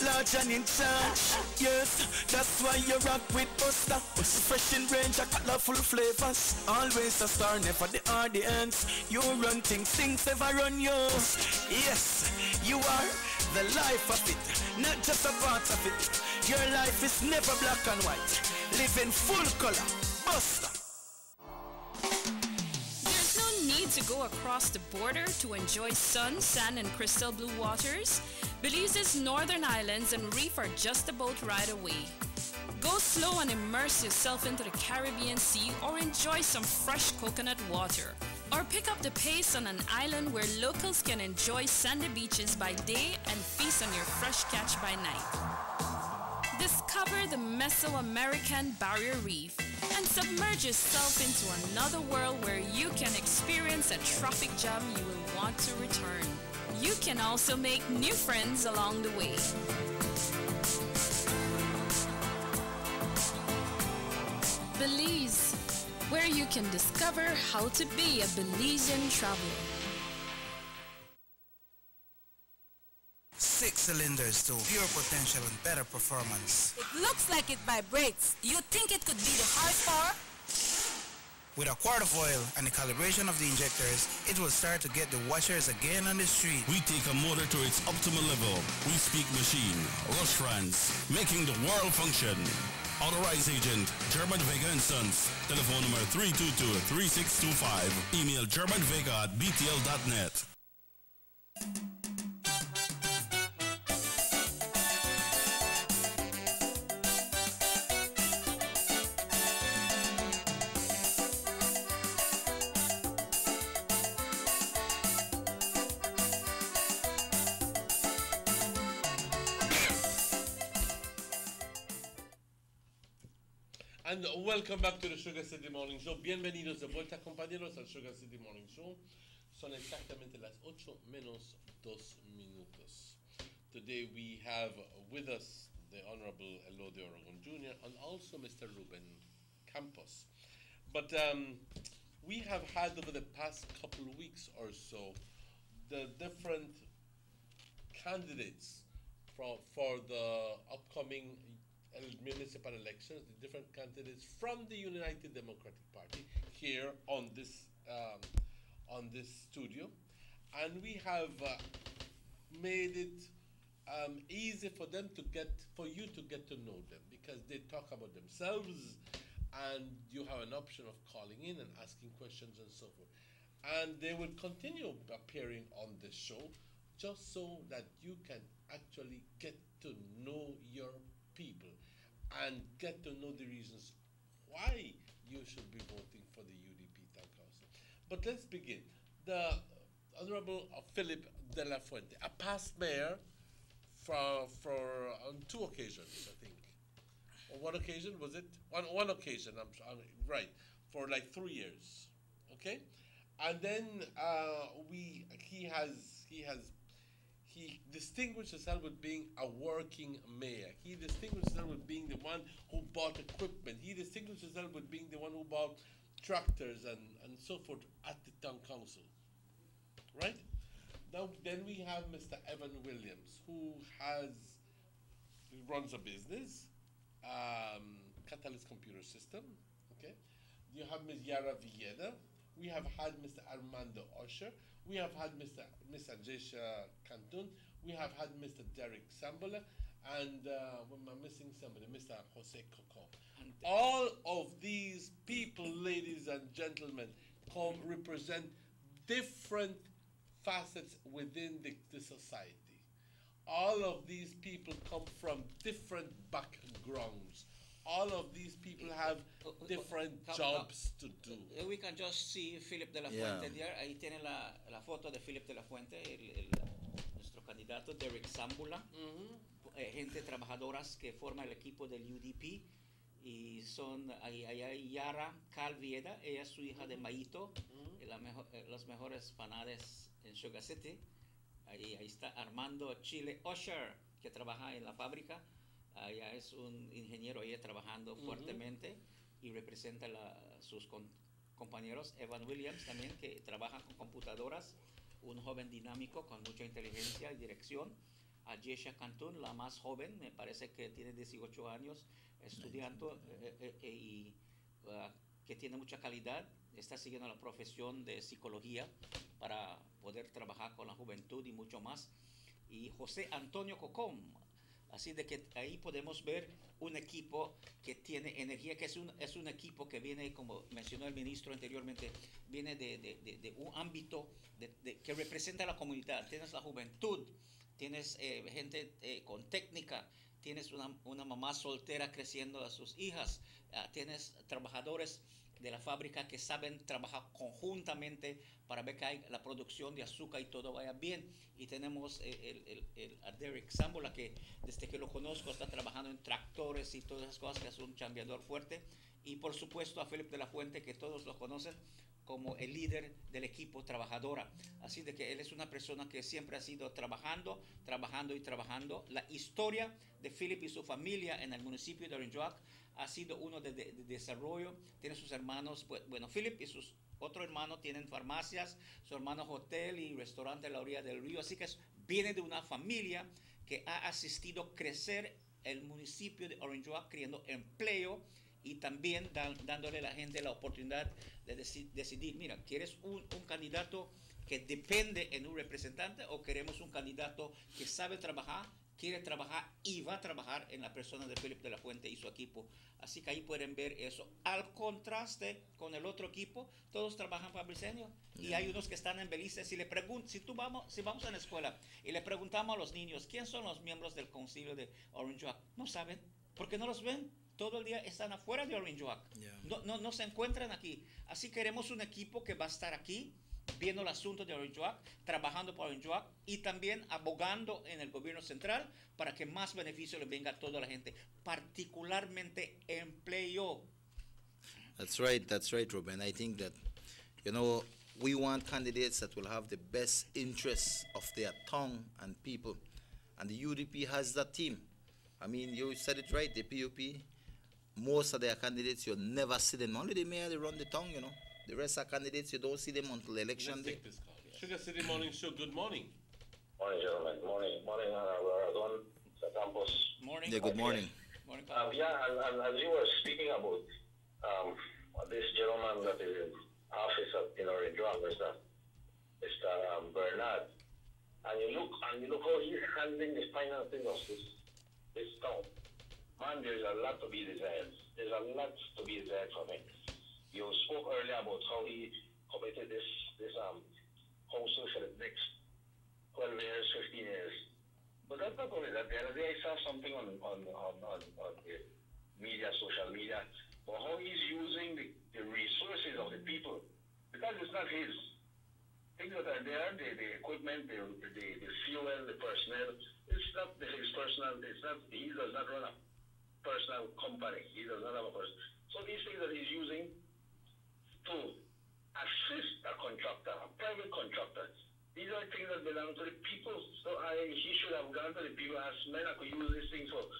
Large and in charge. Yes, that's why you rock with Buster. Fresh in range, a colorful flavors. Always a star, never the audience. You run things never run yours. Yes, you are the life of it, not just a part of it. Your life is never black and white. Live in full color. Buster. Need to go across the border to enjoy sun, sand, and crystal blue waters? Belize's northern islands and reef are just a boat ride away. Go slow and immerse yourself into the Caribbean Sea or enjoy some fresh coconut water. Or pick up the pace on an island where locals can enjoy sandy beaches by day and feast on your fresh catch by night. Discover the Mesoamerican Barrier Reef and submerge yourself into another world where you can experience a traffic jam you will want to return. You can also make new friends along the way. Belize, where you can discover how to be a Belizean traveler. 6 cylinders to pure potential and better performance. It looks like it vibrates. Do you think it could be the horsepower? With a quart of oil and the calibration of the injectors, it will start to get the washers again on the street. We take a motor to its optimal level. We speak machine. Rush France, making the world function. Authorized agent, German Vega and Sons. Telephone number 322-3625. Email germanvega@btl.net. And welcome back to the Sugar City Morning Show. Bienvenidos de vuelta, compañeros, al Sugar City Morning Show. Son exactamente las 8 menos 2 minutos. Today we have with us the Honorable Elodie Aragon Jr. and also Mr. Ruben Campos. But we have had over the past couple of weeks or so the different candidates for the upcoming municipal elections, the different candidates from the United Democratic Party here on this studio, and we have made it easy for you to get to know them, because they talk about themselves, and you have an option of calling in and asking questions and so forth. And they will continue appearing on the show just so that you can actually get to know your people and get to know the reasons why you should be voting for the UDP Town Council. But let's begin. The Honorable Philip De La Fuente, a past mayor for on 2 occasions, I think. On one occasion, was it? On one occasion, I'm right, for like 3 years, okay? And then he distinguished himself with being a working mayor. He distinguished himself with being the one who bought equipment. He distinguished himself with being the one who bought tractors and so forth at the town council, right? Now, then we have Mr. Evan Williams, who runs a business, Catalyst Computer System, okay? You have Ms. Yara Villeda. We have had Mr. Armando Osher. We have had Ms. Ajesha Cantun. We have had Mr. Derek Sambola. And I'm missing somebody, Mr. Jose Coco. All of these people, ladies and gentlemen, represent different facets within the society. All of these people come from different backgrounds. All of these people have different jobs to do. We can just see Philip De La Fuente there. Ahí tiene la foto de Philip De La Fuente, nuestro candidato, Derek Sambula. Gente trabajadoras que forma el equipo del UDP. Y son, ahí hay Yara Calvieda, ella es su hija de Maito, las mejores panades en Sugar City. Ahí está Armando Chile Osher, que trabaja en la fábrica. Ella es un ingeniero, ella trabajando fuertemente y representa sus compañeros. Evan Williams también, que trabaja con computadoras, un joven dinámico con mucha inteligencia y dirección. Ajesha Cantun, la más joven, me parece que tiene 18 años, estudiante y que tiene mucha calidad. Está siguiendo la profesión de psicología para poder trabajar con la juventud y mucho más. Y José Antonio Cocom. Así de que ahí podemos ver un equipo que tiene energía, que es un equipo que viene, como mencionó el ministro anteriormente, viene de un ámbito que representa a la comunidad. Tienes la juventud, tienes gente con técnica, tienes una mamá soltera creciendo a sus hijas, tienes trabajadores de la fábrica que saben trabajar conjuntamente para ver que hay la producción de azúcar y todo vaya bien. Y tenemos a Derek Sambola, que desde que lo conozco está trabajando en tractores y todas esas cosas, que es un chambeador fuerte. Y por supuesto a Philip De La Fuente, que todos lo conocen como el líder del equipo trabajadora. Así de que él es una persona que siempre ha sido trabajando. La historia de Philip y su familia en el municipio de Orange Walk ha sido uno de desarrollo. Tiene sus hermanos, bueno, Philip y sus otro hermano tienen farmacias, su hermano hotel y restaurante a la orilla del río. Así que viene de una familia que ha asistido a crecer el municipio de Orange Walk, creando empleo y también dándole a la gente la oportunidad de decidir, mira, ¿quieres un candidato que depende en un representante o queremos un candidato que sabe trabajar, quiere trabajar y va a trabajar en la persona de Philip De La Fuente y su equipo? Así que ahí pueden ver eso. Al contraste con el otro equipo, todos trabajan para Briceño. Y hay unos que están en Belice. Si vamos a la escuela y le preguntamos a los niños, ¿quién son los miembros del concilio de Orange Walk? No saben, porque no los ven. Todo el día están afuera de Orange Walk. No se encuentran aquí. Así queremos un equipo que va a estar aquí, viendo el asunto de Orange Walk, trabajando por Orange Walk y también abogando en el gobierno central para que más beneficio le venga a toda la gente, particularmente empleo. That's right, Ruben. I think that, We want candidates that will have the best interests of their tongue and people. And the UDP has that team. I mean, you said it right, the PUP, most of their candidates, you'll never see them. Only the mayor, they run the tongue, you know. The rest are candidates, you don't see them until election day. Sugar City Morning Show, good morning. Morning, gentlemen. Morning, Aragon, Campos. Morning. Yeah, good morning. Morning. And as you were speaking about this gentleman that is in office in Orange Rock, Mr. Bernard, and you look how he's handling the financing of this town. Man, there's a lot to be desired. There's a lot to be desired from him. You spoke earlier about how he committed this council for the next 12 years, 15 years. But that's not only that. The other day I saw something on the media, social media, about how he's using the resources of the people. Because it's not his. Things that are there, the equipment, the fuel, the personnel, it's not his personal, he does not run a personal company. He does not have a person. So these things that he's using to assist a contractor, a private contractor, these are things that belong to the people. So he should have gone to the people and asked, man, I could use this thing for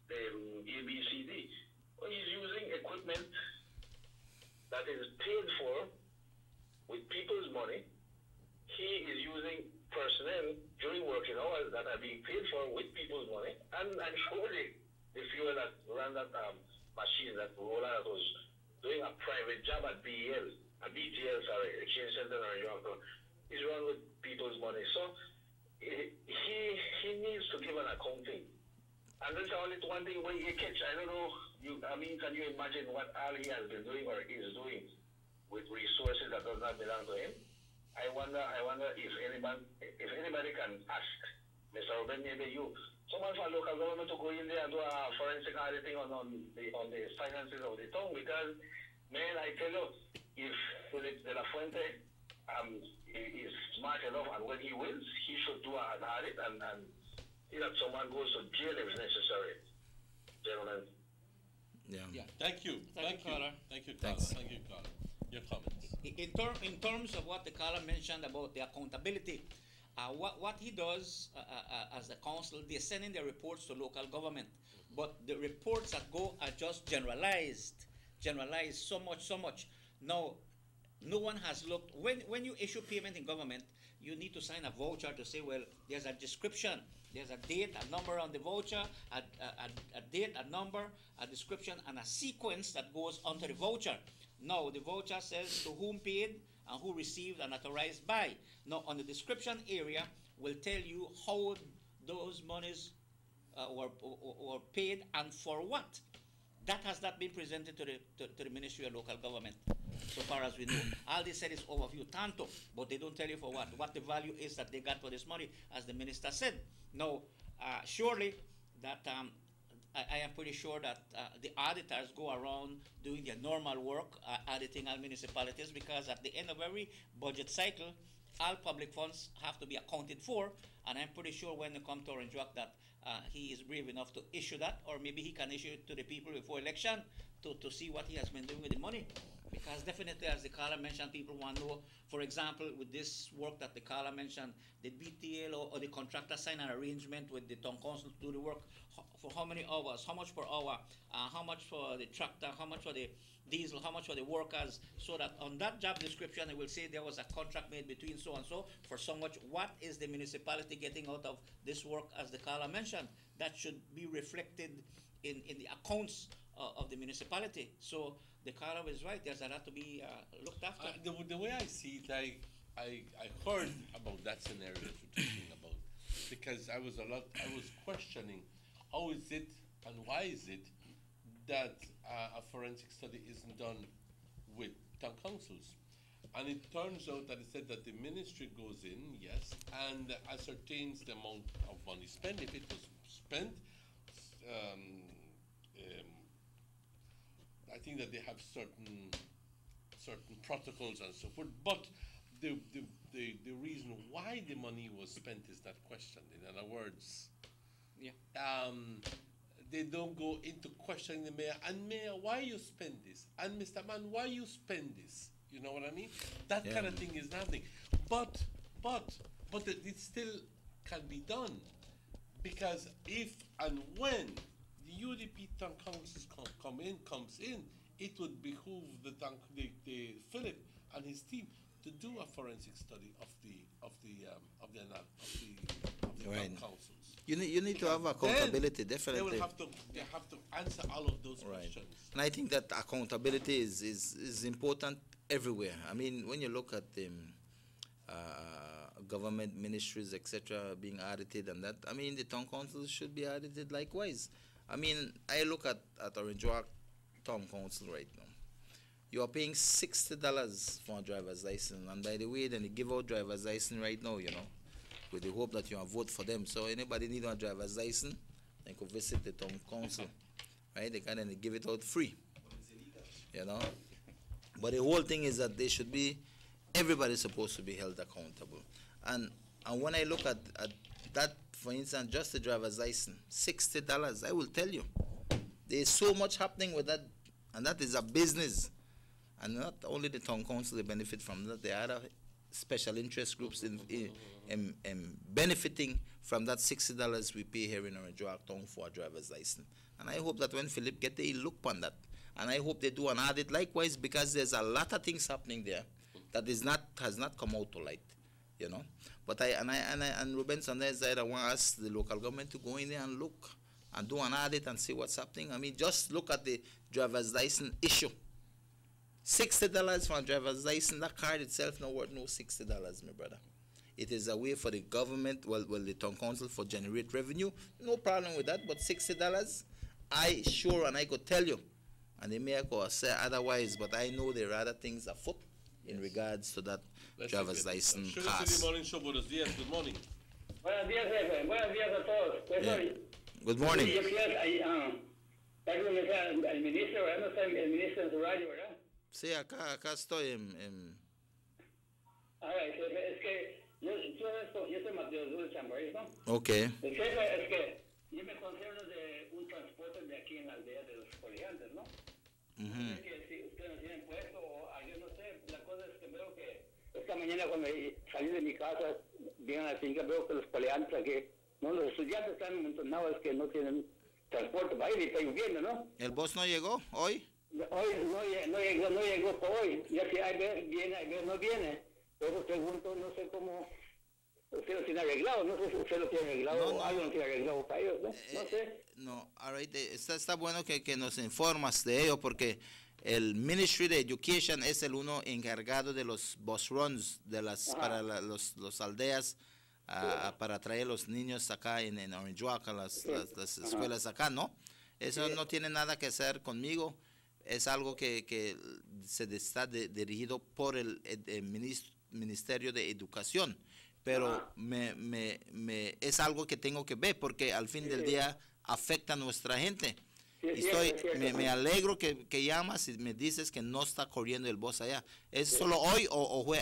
the ABCD. Well, he's using equipment that is paid for with people's money. He is using personnel during working hours that are being paid for with people's money. And surely the fuel that ran that machine, that roller that was doing a private job at BTL, Exchange Center in York, is run with people's money. So he needs to give an accounting. And that's only one thing where you catch. I don't know, can you imagine what all he has been doing or is doing with resources that does not belong to him? I wonder if anybody can ask Mr. Ruben, maybe you, someone from local government to go in there and do a forensic auditing on the finances of the town, because, man, I tell you, if Philip de la Fuente is smart enough, and when he wins, he should do an audit and see that someone goes to jail if necessary. Gentlemen. Yeah. Thank you. Thank you, Carla. Thank you, Carla. Thank you, Carla. Your comments. In terms of what the Carla mentioned about the accountability, what he does as the council, they're sending their reports to local government, but the reports that go are just generalized so much. Now, no one has looked. When you issue payment in government, you need to sign a voucher to say, well, there's a description, there's a date, a number on the voucher, a date, a number, a description, and a sequence that goes onto the voucher. Now, the voucher says to whom paid and who received and authorized by. Now, on the description area, will tell you how those monies were paid and for what. That has not been presented to the Ministry of Local Government, so far as we know. All they said is overview tanto, but they don't tell you for what the value is that they got for this money, as the minister said. Now, surely that I am pretty sure that the auditors go around doing their normal work, auditing all municipalities, because at the end of every budget cycle, all public funds have to be accounted for, and I'm pretty sure when they come to Orange Rock that he is brave enough to issue that, or maybe he can issue it to the people before election to see what he has been doing with the money. Because definitely, as the caller mentioned, people want to know, for example, with this work that the caller mentioned, the BTL or the contractor sign an arrangement with the town council to do the work for how many hours, how much per hour, how much for the tractor, how much for the diesel, how much for the workers, so that on that job description it will say there was a contract made between so and so for so much. What is the municipality getting out of this work, as the caller mentioned? That should be reflected in the accounts of the municipality. So the caller is right. There's a lot to be looked after. The way I see it, I heard about that scenario that you're talking about, because I was questioning how is it and why is it that a forensic study isn't done with town councils. And it turns out that it said that the ministry goes in, yes, and ascertains the amount of money spent. If it was spent, I think that they have certain protocols and so forth. But the reason why the money was spent is not questioned. In other words, they don't go into questioning the mayor. And mayor, why you spend this? And Mr. Man, why you spend this? You know what I mean? That kind of thing is nothing. But it still can be done, because if and when the UDP town councils comes in, it would behoove the Philip and his team to do a forensic study of the town councils. You need to have accountability, definitely. They have to answer all of those questions. And I think that accountability is important everywhere. I mean, when you look at the government ministries, etc., being audited and that, I mean, the town councils should be audited likewise. I mean, I look at Orange Walk Town Council right now. You are paying $60 for a driver's license, and by the way, then they give out driver's license right now, you know, with the hope that you will vote for them. So anybody need a driver's license, they could visit the town council, right? They can then give it out free, you know. But the whole thing is that they should be, everybody's supposed to be held accountable. And when I look at that, for instance, just the driver's license, $60, I will tell you, there's so much happening with that, and that is a business. And not only the town council they benefit from that, the other special interest groups in benefiting from that $60 we pay here in Orange Walk Town for a driver's license. And I hope that when Philip get there, he look on that. And I hope they do an audit likewise, because there's a lot of things happening there that has not come out to light, you know. But and Ruben Sanders said, I want to ask the local government to go in there and look and do an audit and see what's happening. I mean, just look at the driver's license issue. $60 for a driver's license, that card itself not worth no $60, my brother. It is a way for the government, well, the town council, for generate revenue. No problem with that, but $60, I sure, and I could tell you, and they may go say otherwise, but I know there are other things afoot in regards to that driver's license cost. Morning Show, buenos días, good morning. Buenos días, jefe. Buenos días a todos. Yeah. Good morning. Yo quiero, el ministro, ¿verdad? No está el ministro en su radio, ¿verdad? Sí, acá estoy es que yo soy Mateo Dulce Chambarís, ¿no? Ok. El jefe es que yo me considero de un transporte de aquí en la aldea de los colegiantes, ¿no? Es que si ustedes no tienen puesto o yo no sé, la cosa es que veo que esta mañana cuando salí de mi casa, bien a la finca, veo que los colegiantes aquí, no, los estudiantes están amontonados que no tienen transporte para ir y está lloviendo, ¿no? ¿El bus no llegó hoy? Hoy no llegó por hoy. Ya que hay veces viene, hay veces no viene. Pero pregunto, no sé cómo usted lo tiene arreglado, no sé si usted lo tiene arreglado o algo no tiene arreglado para ellos, ¿no? No sé. No, right, está bueno que nos informas de ello, porque el Ministry de Education es el uno encargado de los bus runs de para los aldeas, para traer los niños acá en Orange Walk, a las escuelas acá, ¿no? Eso no tiene nada que hacer conmigo. Es algo que se está dirigido por el Ministerio de Educación, pero es algo que tengo que ver, porque al fin del día afecta a nuestra gente. Me alegro que llamas y me dices que no está corriendo el bus allá. ¿Es solo hoy o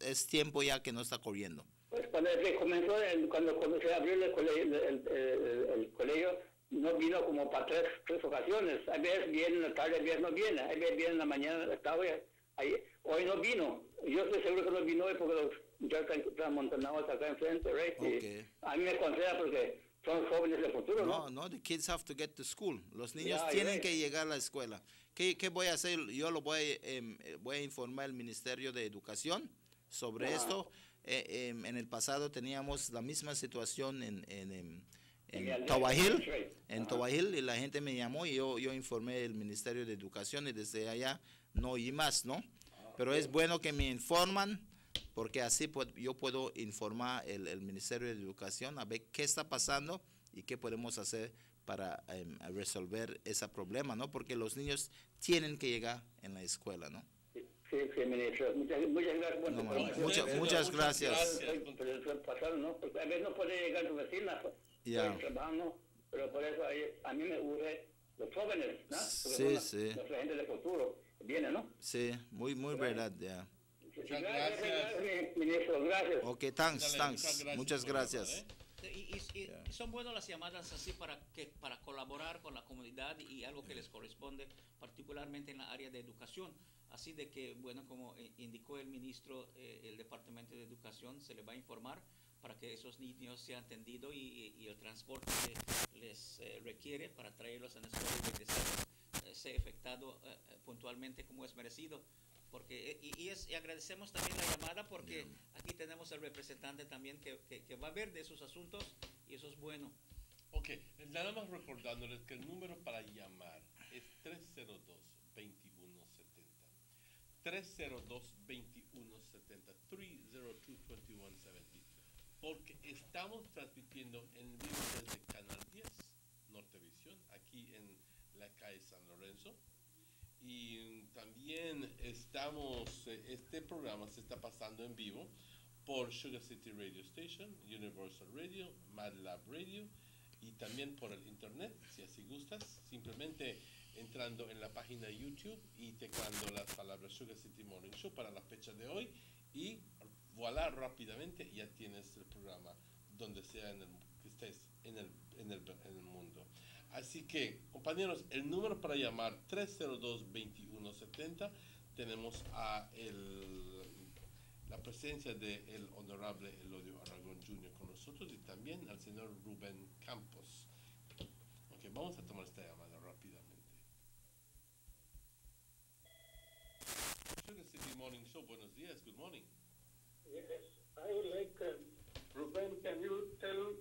es tiempo ya que no está corriendo? Pues cuando se comenzó, cuando se abrió el colegio, no vino como para tres ocasiones. A veces viene en la tarde, a veces no viene. A veces viene en la mañana, hoy no vino. Yo estoy seguro que no vino hoy porque los muchachos están amontonados acá enfrente, right? Okay. A mí me considera porque son jóvenes del futuro, ¿no? No, the kids have to get to school. Los niños tienen que llegar a la escuela. ¿Qué voy a hacer? Yo lo voy a informar al Ministerio de Educación sobre esto. En el pasado teníamos la misma situación en Tobajil, y la gente me llamó y yo informé al Ministerio de Educación, y desde allá no oí más, ¿no? Pero es bueno que me informan, porque así yo puedo informar el Ministerio de Educación a ver qué está pasando y qué podemos hacer para resolver ese problema, ¿no? Porque los niños tienen que llegar en la escuela, ¿no? Sí, ministro. Muchas gracias. Muchas gracias. ¿No? Porque a veces no puede llegar a su vecina. Pero por eso a mí me urge los jóvenes, ¿no? Porque son la gente del futuro viene, ¿no? Sí, muy verdad, ya. Gracias, ministro, gracias. Ok, thanks. Muchas gracias. Y son buenas las llamadas así para colaborar con la comunidad y algo que les corresponde, particularmente en la área de educación. Así de que, bueno, como indicó el ministro, el Departamento de Educación se le va a informar para que esos niños sean atendidos y el transporte les requiere para traerlos a la escuela y regresar sea efectuado puntualmente como es merecido. Porque, y agradecemos también la llamada porque aquí tenemos al representante también que va a ver de esos asuntos y eso es bueno. Ok, nada más recordándoles que el número para llamar es 302-2170. 302-2170. 302-2170. Porque estamos transmitiendo en vivo desde Canal 10, Nortevisión, aquí en la calle San Lorenzo. Y también este programa se está pasando en vivo por Sugar City Radio Station, Universal Radio, Mad Lab Radio y también por el internet, si así gustas, simplemente entrando en la página de YouTube y teclando las palabras Sugar City Morning Show para la fecha de hoy y voilà, rápidamente ya tienes el programa donde sea que estés en el mundo. Así que, compañeros, el número para llamar 302-2170, tenemos la presencia del honorable Elodio Aragón Jr. con nosotros y también al señor Rubén Campos. Ok, vamos a tomar esta llamada rápidamente. Sugar City Morning Show, buenos días, good morning. Yes, I would like, Ruben, can you tell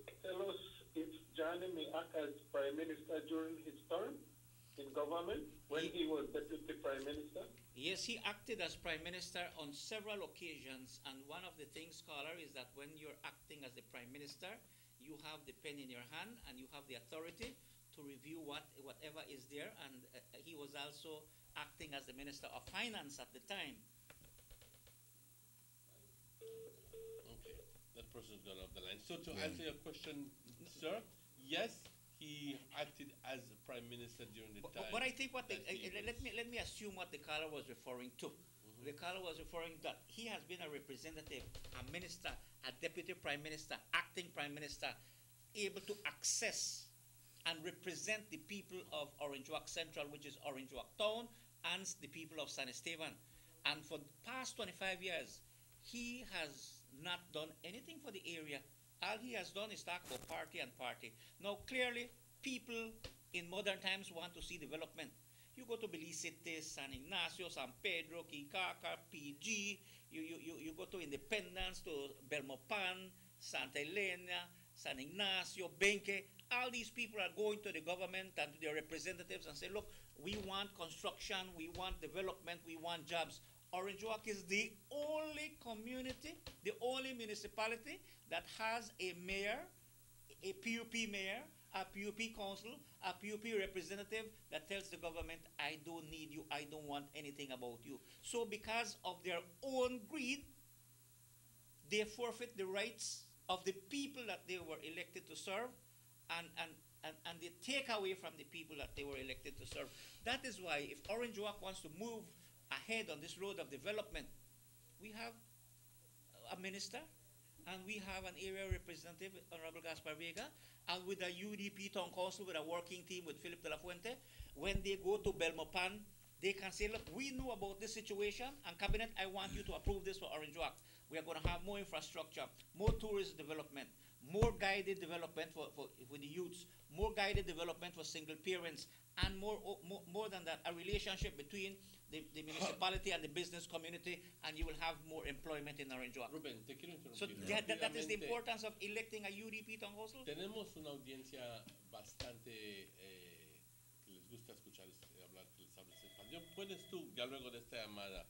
us if Johnny may act as Prime Minister during his term in government when he was Deputy Prime Minister? Yes, he acted as Prime Minister on several occasions, and one of the things, scholar, is that when you're acting as the Prime Minister, you have the pen in your hand and you have the authority to review whatever is there, and he was also acting as the Minister of Finance at the time. Okay, that person's gone off the line. So to answer your question, sir, yes, he acted as Prime Minister during the time. But I think let me assume what the caller was referring to. Mm-hmm. The caller was referring that he has been a representative, a minister, a deputy prime minister, acting prime minister, able to access and represent the people of Orange Walk Central, which is Orange Walk Town, and the people of San Esteban. And for the past 25 years, he has not done anything for the area. All he has done is talk about party and party. Now, clearly, people in modern times want to see development. You go to Belicete, San Ignacio, San Pedro, Kikaka, PG. You go to Independence, to Belmopan, Santa Elena, San Ignacio, Benque. All these people are going to the government and to their representatives and say, look, we want construction, we want development, we want jobs. Orange Walk is the only community, the only municipality that has a mayor, a PUP mayor, a PUP council, a PUP representative that tells the government, I don't need you, I don't want anything about you. So because of their own greed, they forfeit the rights of the people that they were elected to serve, and they take away from the people that they were elected to serve. That is why if Orange Walk wants to move ahead on this road of development, we have a minister and we have an area representative, Honorable Gaspar Vega, and with a UDP town council with a working team with Philip de la Fuente. When they go to Belmopan, they can say, look, we know about this situation, and Cabinet, I want you to approve this for Orange Walk. We are going to have more infrastructure, more tourist development, more guided development for the youths, more guided development for single parents, and more than that, a relationship between the municipality and the business community, and you will have more employment in Orange Walk. Ruben, te quiero interrumpir. So that is the importance of electing a UDP town council. Tenemos una audiencia bastante que les gusta escuchar hablar, que les hables español. ¿Puedes tú, ya luego de esta llamada,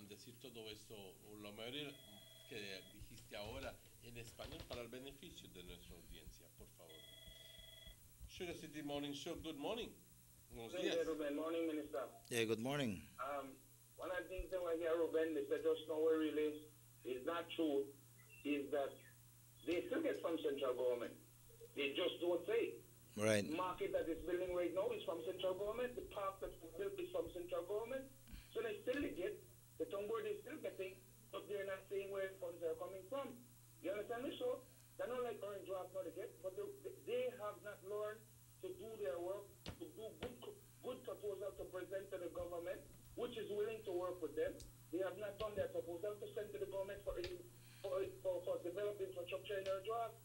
decir todo esto, o la mayoría que dijiste ahora, en español para el beneficio de nuestra audiencia, por favor? Sugar City Morning Show, good morning. Ruben, morning, Minister. Yeah, good morning. One of the things that I hear, Ruben, they said just now really is not true, is that they still get from central government. They just don't say. Right. The market that is building right now is from central government. The park that's built is from central government. So they still get, the town board is still getting, but they're not saying where funds are coming from. You understand me? So they're not like Orange Walk, not again, but they have not learned to do their work, to do good proposal to present to the government, which is willing to work with them. They have not done their proposal to send to the government for developing infrastructure in their job.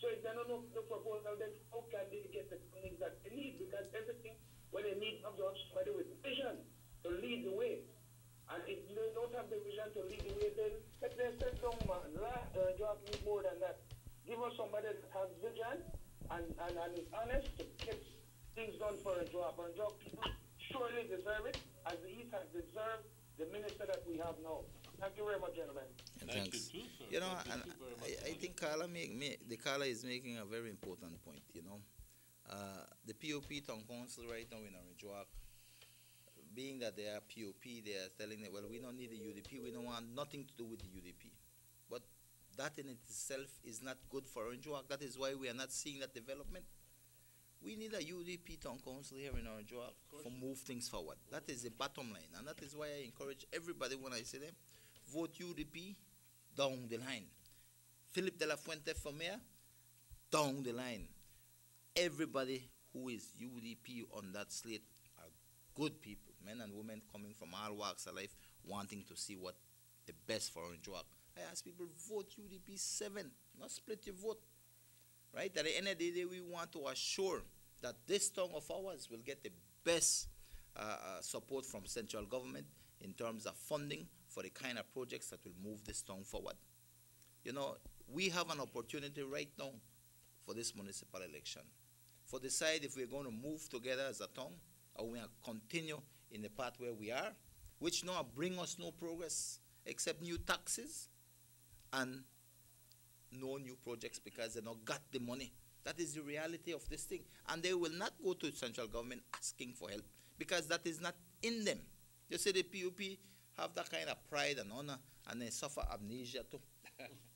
So if they don't know the proposal, then how can they get the funding that they need? Because everything, when they need somebody with vision to lead the way. And if they don't have the vision to lead the way, then let them set down, man. Job need more than that. Give us somebody that has vision and is honest to get things done for a job. And job people surely deserve it, as the East has deserved the minister that we have now. Thank you very much, gentlemen. Thanks. You know, and I think the caller is making a very important point, you know. The POP Town Council right now in Orange Walk, being that they are POP, they are telling them, well, we don't need the UDP, we don't want nothing to do with the UDP. But that in itself is not good for Orange Walk. That is why we are not seeing that development. We need a UDP Town Council here in Orange Walk to move things forward. That is the bottom line. And that is why I encourage everybody when I say them, vote UDP down the line. Philip de la Fuente for mayor, down the line. Everybody who is UDP on that slate are good people, men and women coming from all walks of life, wanting to see what the best for Orange Walk. I ask people, vote UDP 7, not split your vote. Right? At the end of the day, we want to assure that this town of ours will get the best support from central government in terms of funding for the kind of projects that will move this town forward. You know, we have an opportunity right now for this municipal election. For decide if we're going to move together as a town or we are continue in the path where we are, which now bring us no progress except new taxes and no new projects because they not got the money. That is the reality of this thing. And they will not go to central government asking for help because that is not in them. You see, the PUP have that kind of pride and honor, and they suffer amnesia too,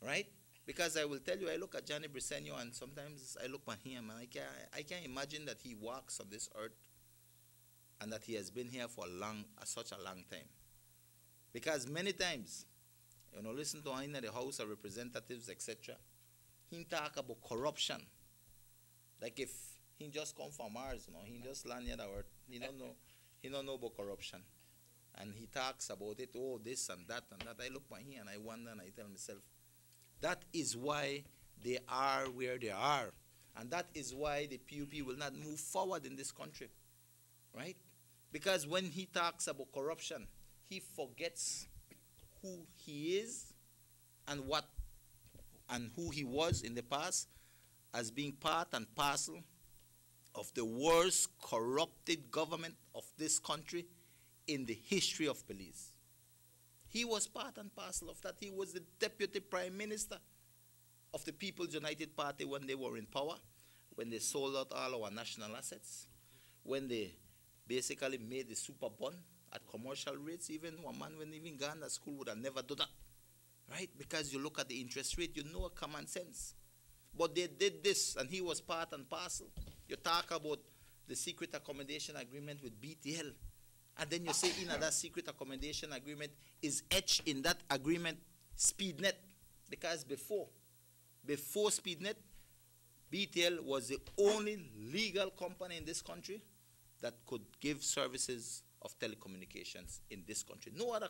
right? Because I will tell you, I look at Johnny Briseño, and sometimes I look at him, and I can't imagine that he walks on this earth and that he has been here for such a long time. Because many times, you know, listen to him in the House of Representatives, etc., he talk about corruption. Like if he just come from Mars, you know, he just landed on earth, he don't know about corruption. And he talks about it, oh, this and that and that. I look at him and I wonder and I tell myself, that is why they are where they are. And that is why the PUP will not move forward in this country, right? Because when he talks about corruption, he forgets who he is and who he was in the past as being part and parcel of the worst corrupted government of this country in the history of Belize. He was part and parcel of that. He was the deputy prime minister of the People's United Party when they were in power, when they sold out all our national assets, when they basically made the super bond at commercial rates. Even one man when even gone to school would have never done that, right? Because you look at the interest rate, you know common sense. But they did this, and he was part and parcel. You talk about the secret accommodation agreement with BTL, and then you say in that secret accommodation agreement is etched in that agreement SpeedNet, because before SpeedNet, BTL was the only legal company in this country that could give services of telecommunications in this country. No other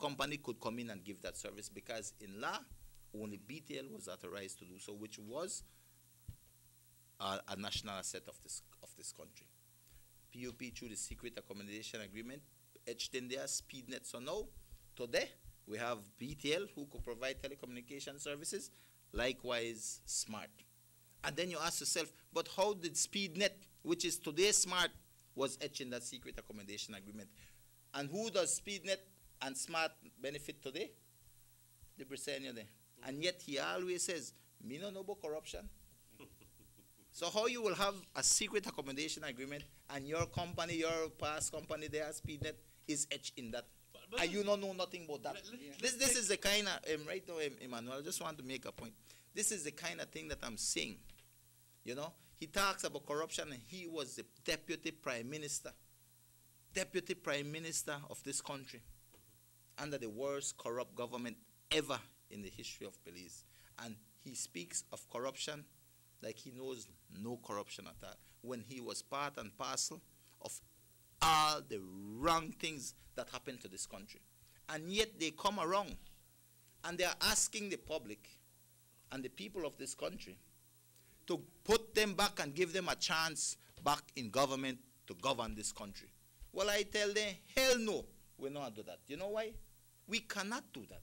company could come in and give that service because in law, only BTL was authorized to do so, which was a national asset of this country. PUP through the secret accommodation agreement etched in there SpeedNet. So now, today, we have BTL who could provide telecommunication services, likewise Smart. And then you ask yourself, but how did SpeedNet, which is today's Smart, was etched in that secret accommodation agreement? And who does SpeedNet and Smart benefit today? The Briseño there. And yet he always says, me no know about corruption. So how you will have a secret accommodation agreement and your company, your past company there, SpeedNet, is etched in that? And you don't know nothing about that. This is the kind of, right now, Emmanuel, I just want to make a point. This is the kind of thing that I'm saying. You know, he talks about corruption and he was the deputy prime minister of this country under the worst corrupt government ever in the history of Belize. And he speaks of corruption like he knows no corruption at all, when he was part and parcel of all the wrong things that happen to this country. And yet they come around and they are asking the public and the people of this country to put them back and give them a chance back in government to govern this country. Well, I tell them, hell no, we're not do that. You know why? We cannot do that.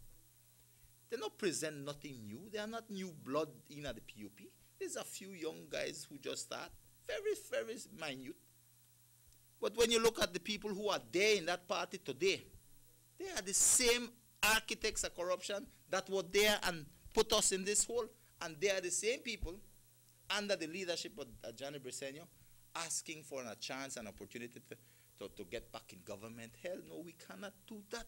They don't present nothing new. They are not new blood in the PUP. There's a few young guys who just start, very, very minute. But when you look at the people who are there in that party today, they are the same architects of corruption that were there and put us in this hole. And they are the same people under the leadership of Johnny Briceño asking for a chance and opportunity to get back in government. Hell no, we cannot do that.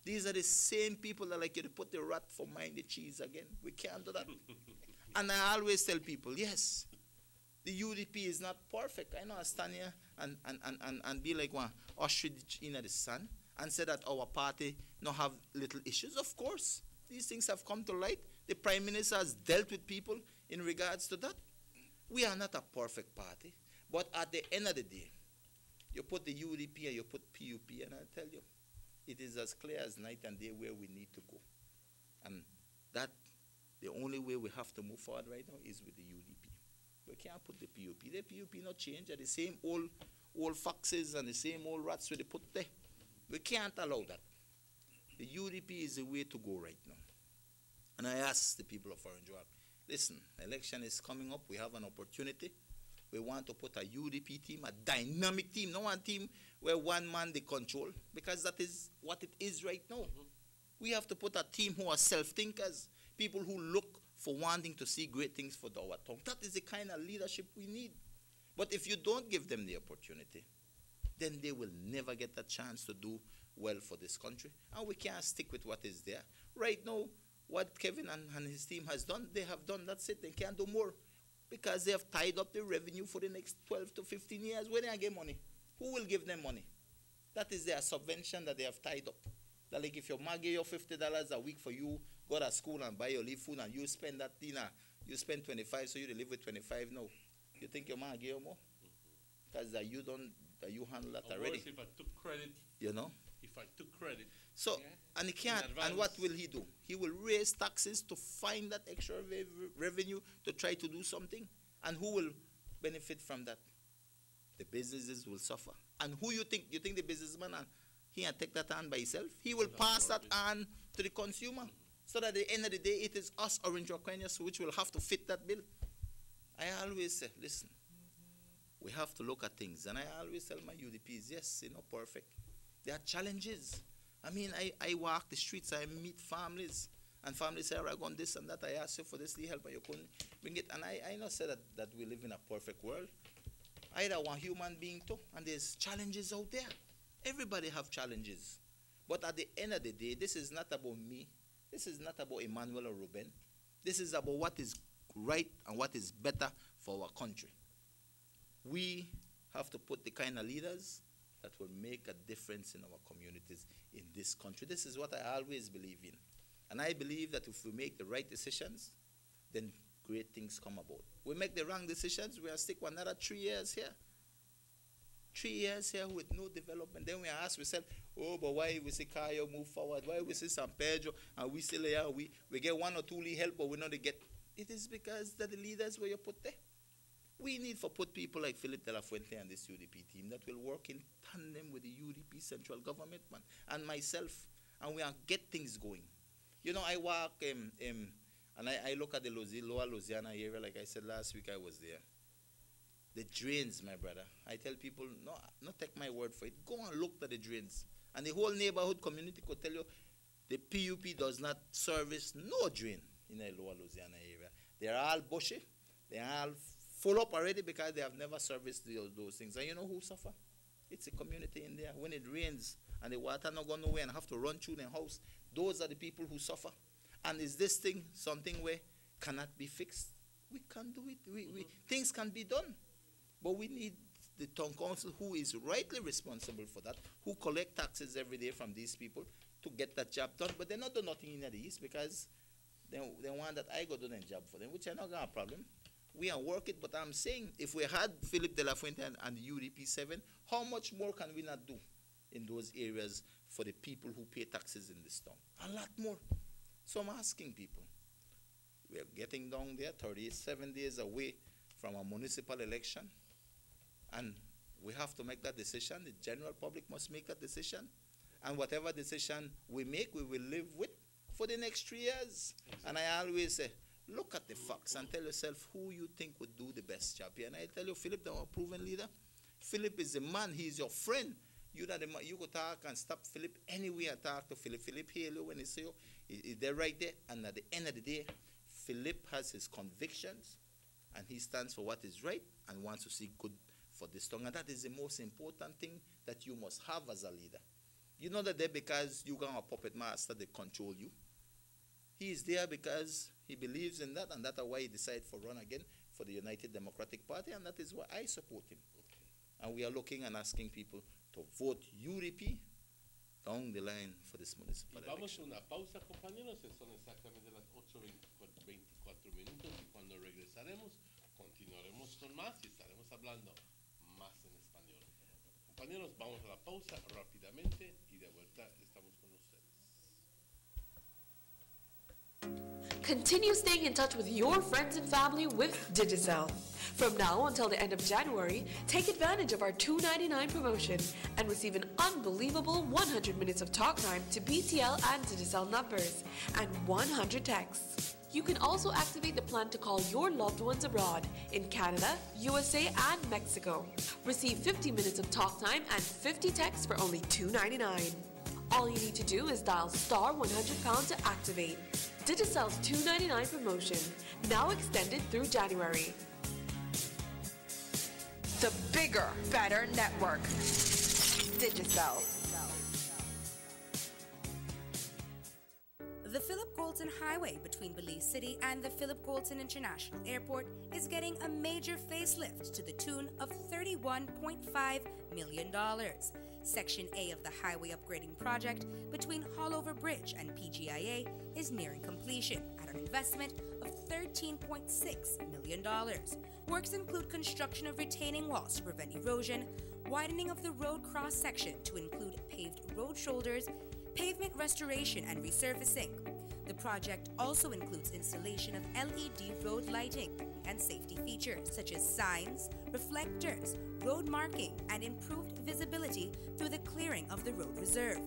These are the same people that like you to put the rat for mind the cheese again. We can't do that. And I always tell people, yes, the UDP is not perfect. I know I stand here and be like one ostrich in the sun and say that our party not have little issues. Of course, these things have come to light. The Prime Minister has dealt with people in regards to that. We are not a perfect party. But at the end of the day, you put the UDP and you put PUP, and I tell you, it is as clear as night and day where we need to go. And that, the only way we have to move forward right now is with the UDP. We can't put the PUP. The PUP not change. They're the same old foxes and the same old rats they put there. We can't allow that. The UDP is the way to go right now. And I ask the people of Orange Walk, listen, election is coming up. We have an opportunity. We want to put a UDP team, a dynamic team, not one team where one man they control, because that is what it is right now. We have to put a team who are self-thinkers, people who look for wanting to see great things for our town. That is the kind of leadership we need. But if you don't give them the opportunity, then they will never get a chance to do well for this country. And we can't stick with what is there. Right now, what Kevin and his team has done, they have done. That's it. They can't do more. Because they have tied up the revenue for the next 12 to 15 years. Where they get money? Who will give them money? That is their subvention that they have tied up. That like if your mom give you $50 a week for you, go to school and buy your live food and you spend that dinner, you spend 25, so you live with 25 now. You think your mom give you more? Because that you handle that already. Worse if I took credit. You know? If I took credit. So, and he can't, and what will he do? He will raise taxes to find that extra revenue to try to do something. And who will benefit from that? The businesses will suffer. And who you think the businessman, he can take that on by himself? He will pass that on to the consumer. So that at the end of the day, it is us, Orange Rockanians, which will have to fit that bill. I always say, listen, we have to look at things. And I always tell my UDPs, yes, they're not perfect. There are challenges. I mean, I walk the streets, I meet families, and families say, I want this and that, I ask you for this help, and you couldn't bring it. And I not say that we live in a perfect world. I don't want human being too, and there's challenges out there. Everybody have challenges. But at the end of the day, this is not about me. This is not about Emmanuel or Ruben. This is about what is right and what is better for our country. We have to put the kind of leaders that will make a difference in our communities in this country. This is what I always believe in. And I believe that if we make the right decisions, then great things come about. We make the wrong decisions, we are stick for another 3 years here. 3 years here with no development. Then we ask ourselves, oh, but why we see Cayo move forward? Why we see San Pedro and we still here? We get 1 or 2 lead help, but we not get. It is because that the leaders were you put there. We need to put people like Philip de la Fuente and this UDP team that will work in tandem with the UDP central government, man, and myself, and we are get things going. You know, I walk and I look at the Lower Louisiana area, like I said last week I was there. The drains, my brother. I tell people, no, not take my word for it. Go and look at the drains. And the whole neighborhood community could tell you the PUP does not service no drain in the Lower Louisiana area. They're all bushy. They're all full up already because they have never serviced those things. And you know who suffer? It's a community in there. When it rains and the water not going nowhere and have to run through their house, those are the people who suffer. And is this thing something where cannot be fixed? We can do it. Things can be done. But we need the town council who is rightly responsible for that, who collect taxes every day from these people to get that job done. But they're not doing nothing in the East because they want that I go do their job for them, which I not got a problem. we can work it, but I'm saying if we had Philip De La Fuente and the UDP 7, how much more can we not do in those areas for the people who pay taxes in this town? A lot more. So I'm asking people, we're getting down there 37 days away from a municipal election, and we have to make that decision. The general public must make that decision, and whatever decision we make, we will live with for the next 3 years. And I always say, look at the facts and tell yourself who you think would do the best job here. And I tell you, Philip, the proven leader. Philip is the man. He is your friend. You go talk and stop Philip anywhere. Talk to Philip. Philip hear you when he say you. He's there right there. And at the end of the day, Philip has his convictions, and he stands for what is right and wants to see good for this town. And that is the most important thing that you must have as a leader. You're not there because you got a puppet master that control you. He is there because he believes in that, and that's why he decided to run again for the United Democratic Party, and that is why I support him. Okay. And we are looking and asking people to vote UDP down the line for this municipal election. Vamos a una pausa, compañeros. Son exactamente las 8:24 minutos, y cuando regresaremos, continuaremos con más y estaremos hablando más en español. Compañeros, vamos a la pausa rápidamente y de vuelta estamos con ustedes. Continue staying in touch with your friends and family with Digicel. From now until the end of January, take advantage of our $2.99 promotion and receive an unbelievable 100 minutes of talk time to BTL and Digicel numbers and 100 texts. You can also activate the plan to call your loved ones abroad in Canada, USA, and Mexico. Receive 50 minutes of talk time and 50 texts for only $2.99. All you need to do is dial *100# to activate. Digicel's $2.99 promotion, now extended through January. The bigger, better network. Digicel. The Philip Goulton Highway between Belize City and the Philip Goulton International Airport is getting a major facelift to the tune of $31.5 million. Section A of the highway upgrading project between Haulover Bridge and PGIA is nearing completion at an investment of $13.6 million. Works include construction of retaining walls to prevent erosion, widening of the road cross-section to include paved road shoulders, pavement restoration and resurfacing. The project also includes installation of LED road lighting and safety features such as signs, reflectors, road marking, and improved visibility through the clearing of the road reserve.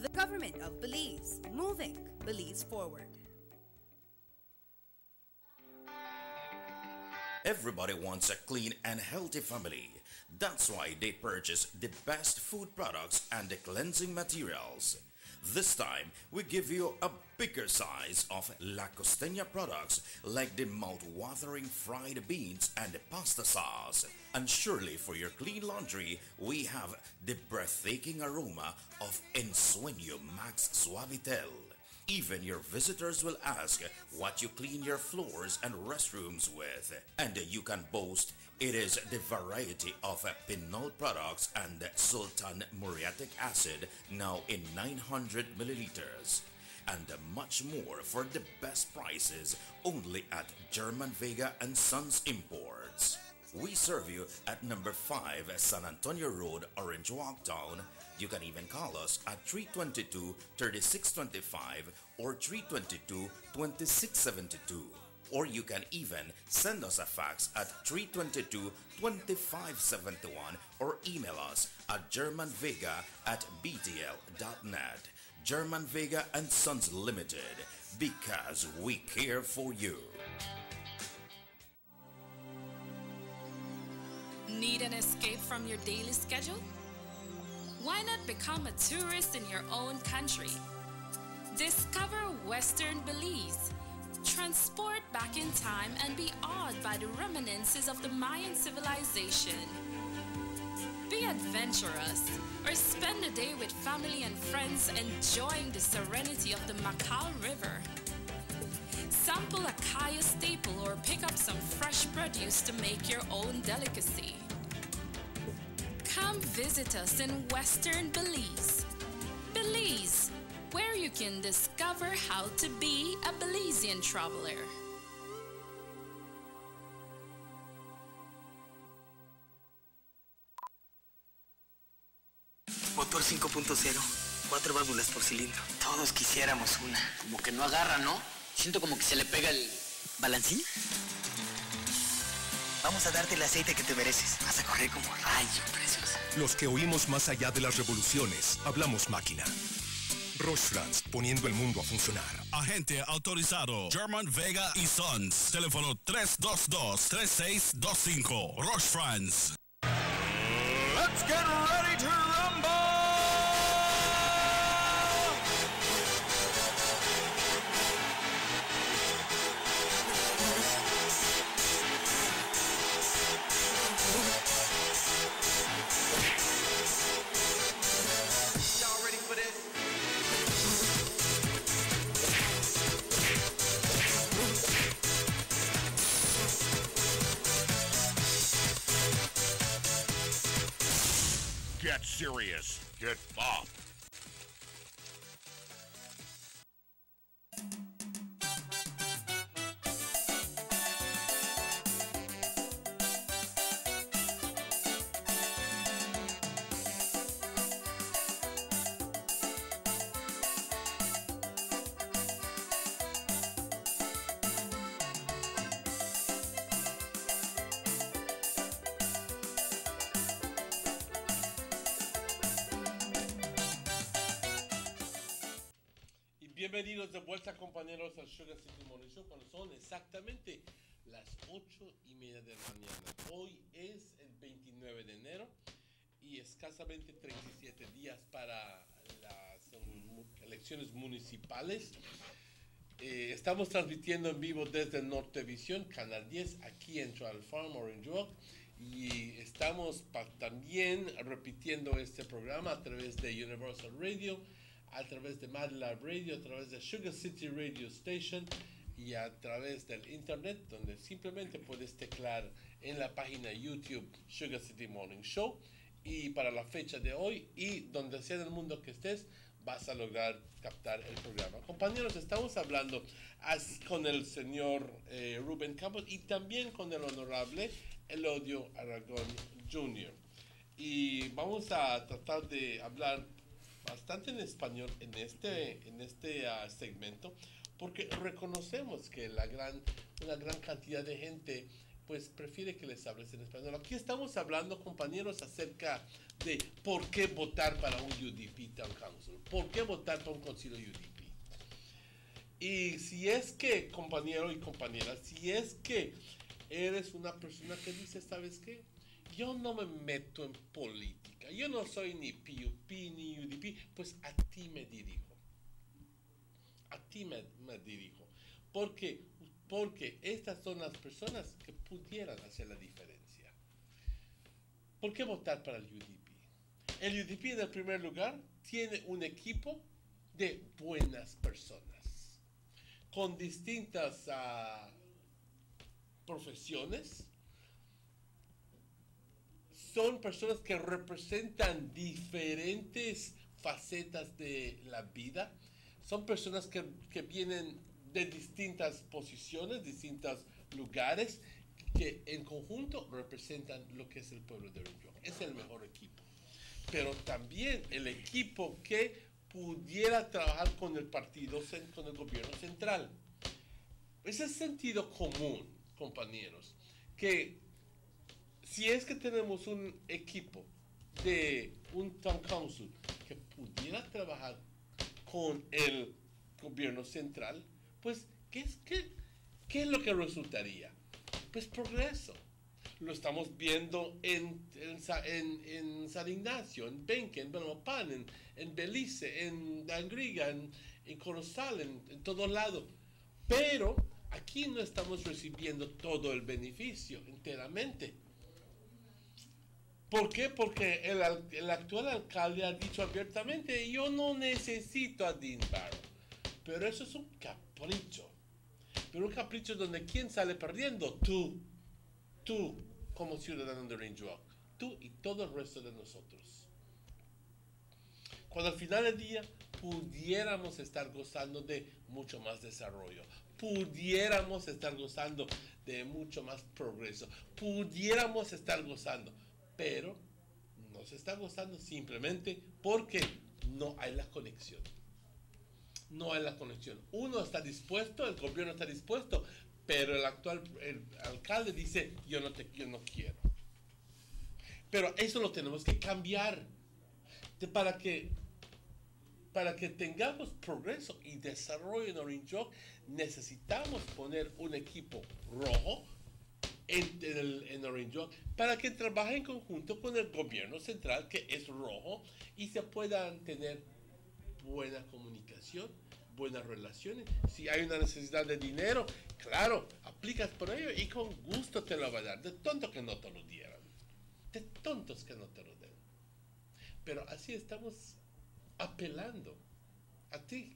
The government of Belize, moving Belize forward. Everybody wants a clean and healthy family. That's why they purchase the best food products and the cleansing materials. This time, we give you a bigger size of La Costeña products like the mouth-watering fried beans and the pasta sauce. And surely for your clean laundry, we have the breathtaking aroma of Ensueño Max Suavitel. Even your visitors will ask what you clean your floors and restrooms with. And you can boast it is the variety of Pinol products and Sultan muriatic acid now in 900 milliliters. And much more for the best prices only at German Vega and Sons Imports. We serve you at number 5 San Antonio Road, Orange Walk Town. You can even call us at 322-3625 or 322-2672. Or you can even send us a fax at 322-2571 or email us at germanvega@btl.net. German Vega and Sons Limited, because we care for you. Need an escape from your daily schedule? Why not become a tourist in your own country? Discover Western Belize. Transport back in time and be awed by the reminiscences of the Mayan civilization. Be adventurous or spend a day with family and friends enjoying the serenity of the Macal River. Sample a Kaya staple or pick up some fresh produce to make your own delicacy. Come visit us in Western Belize. Belize, where you can discover how to be a Belizean traveler. 5.0, 4 válvulas por cilindro. Todos quisiéramos una. Como que no agarra, ¿no? Siento como que se le pega el balancín. Vamos a darte el aceite que te mereces. Vas a correr como rayo, preciosa. Los que oímos más allá de las revoluciones, hablamos máquina. Rostrands, poniendo el mundo a funcionar. Agente autorizado German Vega y Sons. Teléfono 322-3625. Rostrands. Let's get ready to rumble! Y'all ready for this? Get serious. Get buff. Bienvenidos de vuelta, compañeros, al Sugar City Morning Show, cuando son exactamente las 8:30 de la mañana. Hoy es el 29 de enero y escasamente 37 días para las elecciones municipales. Estamos transmitiendo en vivo desde Nortevisión, Canal 10, aquí en Trial Farm, Orange Walk. Y estamos también repitiendo este programa a través de Universal Radio, a través de Mad Lab Radio, a través de Sugar City Radio Station y a través del internet, donde simplemente puedes teclear en la página YouTube Sugar City Morning Show. Y para la fecha de hoy y donde sea en el mundo que estés, vas a lograr captar el programa. Compañeros, estamos hablando con el señor Rubén Campos y también con el honorable Elodio Aragón Jr. Y vamos a tratar de hablar bastante en español en este segmento, porque reconocemos que una gran cantidad de gente pues prefiere que les hables en español. Aquí estamos hablando, compañeros, acerca de por qué votar para un UDP Town Council, por qué votar para un concilio UDP. Y si es que, compañero y compañera, si es que eres una persona que dice, ¿sabes qué? Yo no me meto en política, yo no soy ni PUP ni UDP, pues a ti me dirijo. A ti me dirijo. Porque estas son las personas que pudieran hacer la diferencia. ¿Por qué votar para el UDP? El UDP, en el primer lugar, tiene un equipo de buenas personas, con distintas profesiones. Son personas que representan diferentes facetas de la vida. Son personas que vienen de distintas posiciones, distintos lugares, que en conjunto representan lo que es el pueblo de Orange Walk. Es el mejor equipo. Pero también el equipo que pudiera trabajar con el partido, con el gobierno central. Es el sentido común, compañeros, que si es que tenemos un equipo de un town council que pudiera trabajar con el gobierno central, pues, ¿qué es lo que resultaría? Pues progreso. Lo estamos viendo en San Ignacio, en Benque, en Belmopan, en Belice, en Dangriga, en Corozal, en todo lado. Pero aquí no estamos recibiendo todo el beneficio enteramente. ¿Por qué? Porque el actual alcalde ha dicho abiertamente, yo no necesito a Dean Barrow. Pero eso es un capricho. Pero un capricho donde ¿quién sale perdiendo? Tú como ciudadano de Orange Walk. Tú y todo el resto de nosotros. Cuando al final del día pudiéramos estar gozando de mucho más desarrollo. Pudiéramos estar gozando de mucho más progreso. Pudiéramos estar gozando. Pero no se está gozando simplemente porque no hay la conexión. No hay la conexión. Uno está dispuesto, el gobierno está dispuesto, pero el alcalde dice, yo no quiero. Pero eso lo tenemos que cambiar. Para que tengamos progreso y desarrollo en Orange Walk, necesitamos poner un equipo rojo en Orange Walk para que trabaje en conjunto con el gobierno central, que es rojo, y se puedan tener buena comunicación, buenas relaciones. Si hay una necesidad de dinero, claro, aplicas por ello y con gusto te lo va a dar. De tonto que no te lo dieran. De tontos que no te lo den. Pero así estamos apelando a ti,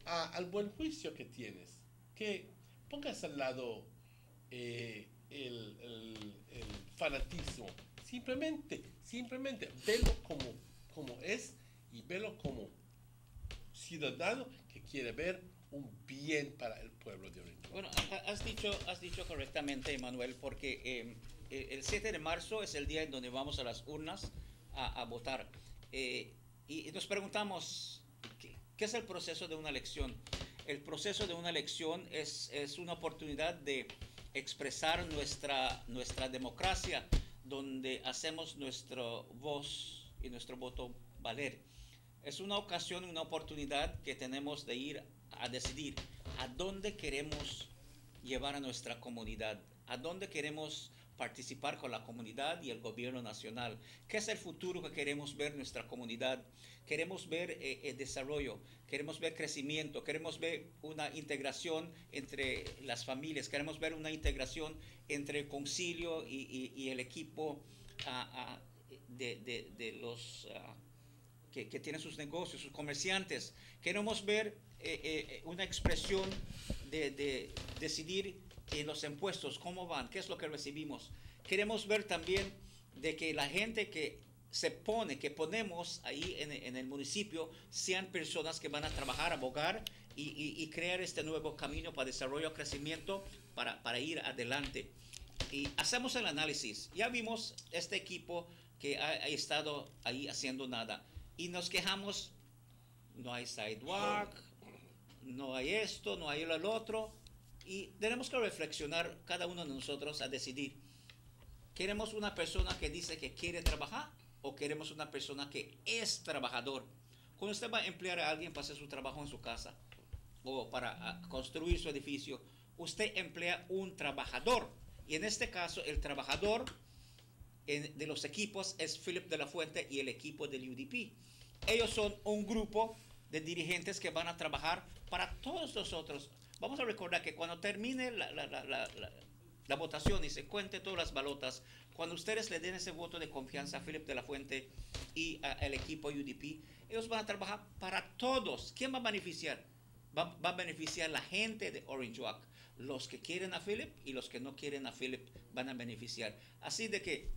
al buen juicio que tienes, que pongas al lado el fanatismo, simplemente velo como es y velo como ciudadano que quiere ver un bien para el pueblo de Orange. Bueno, has dicho correctamente, Emanuel, porque el 7 de marzo es el día en donde vamos a las urnas a votar. Y nos preguntamos, ¿qué es el proceso de una elección? El proceso de una elección es una oportunidad de expresar nuestra democracia, donde hacemos nuestra voz y nuestro voto valer. Es una ocasión, una oportunidad que tenemos de ir a decidir a dónde queremos llevar a nuestra comunidad, a dónde queremos participar con la comunidad y el gobierno nacional. ¿Qué es el futuro que queremos ver en nuestra comunidad? Queremos ver desarrollo, queremos ver crecimiento, queremos ver una integración entre las familias, queremos ver una integración entre el concilio y el equipo de los que tienen sus negocios, sus comerciantes. Queremos ver una expresión de decidir en los impuestos, cómo van, qué es lo que recibimos. Queremos ver también de que la gente que ponemos ahí en el municipio sean personas que van a trabajar, abogar y crear este nuevo camino para desarrollo, crecimiento, para ir adelante. Y hacemos el análisis. Ya vimos este equipo que ha estado ahí haciendo nada. Y nos quejamos, no hay sidewalk, no hay esto, no hay lo otro. Y tenemos que reflexionar cada uno de nosotros a decidir. ¿Queremos una persona que dice que quiere trabajar o queremos una persona que es trabajador? Cuando usted va a emplear a alguien para hacer su trabajo en su casa o para construir su edificio, usted emplea un trabajador. Y en este caso, el trabajador de los equipos es Philip de la Fuente y el equipo del UDP. Ellos son un grupo de dirigentes que van a trabajar para todos nosotros. Vamos a recordar que cuando termine la votación y se cuente todas las balotas, cuando ustedes le den ese voto de confianza a Philip de la Fuente y al equipo UDP, ellos van a trabajar para todos. ¿Quién va a beneficiar? Va a beneficiar la gente de Orange Walk. Los que quieren a Philip y los que no quieren a Philip van a beneficiar. Así de que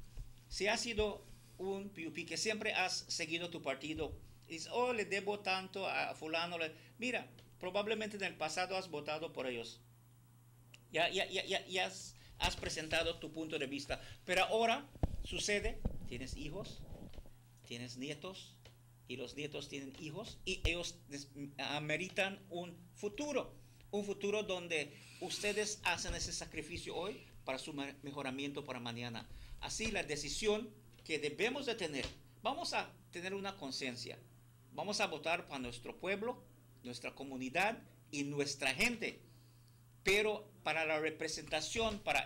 si has sido un PUP que siempre has seguido tu partido, y dices, oh, le debo tanto a fulano, mira, probablemente en el pasado has votado por ellos. Ya has presentado tu punto de vista. Pero ahora sucede, tienes hijos, tienes nietos, y los nietos tienen hijos, y ellos ameritan un futuro donde ustedes hacen ese sacrificio hoy para su mejoramiento para mañana. Así la decisión que debemos de tener, vamos a tener una conciencia, vamos a votar para nuestro pueblo, nuestra comunidad y nuestra gente, pero para la representación, para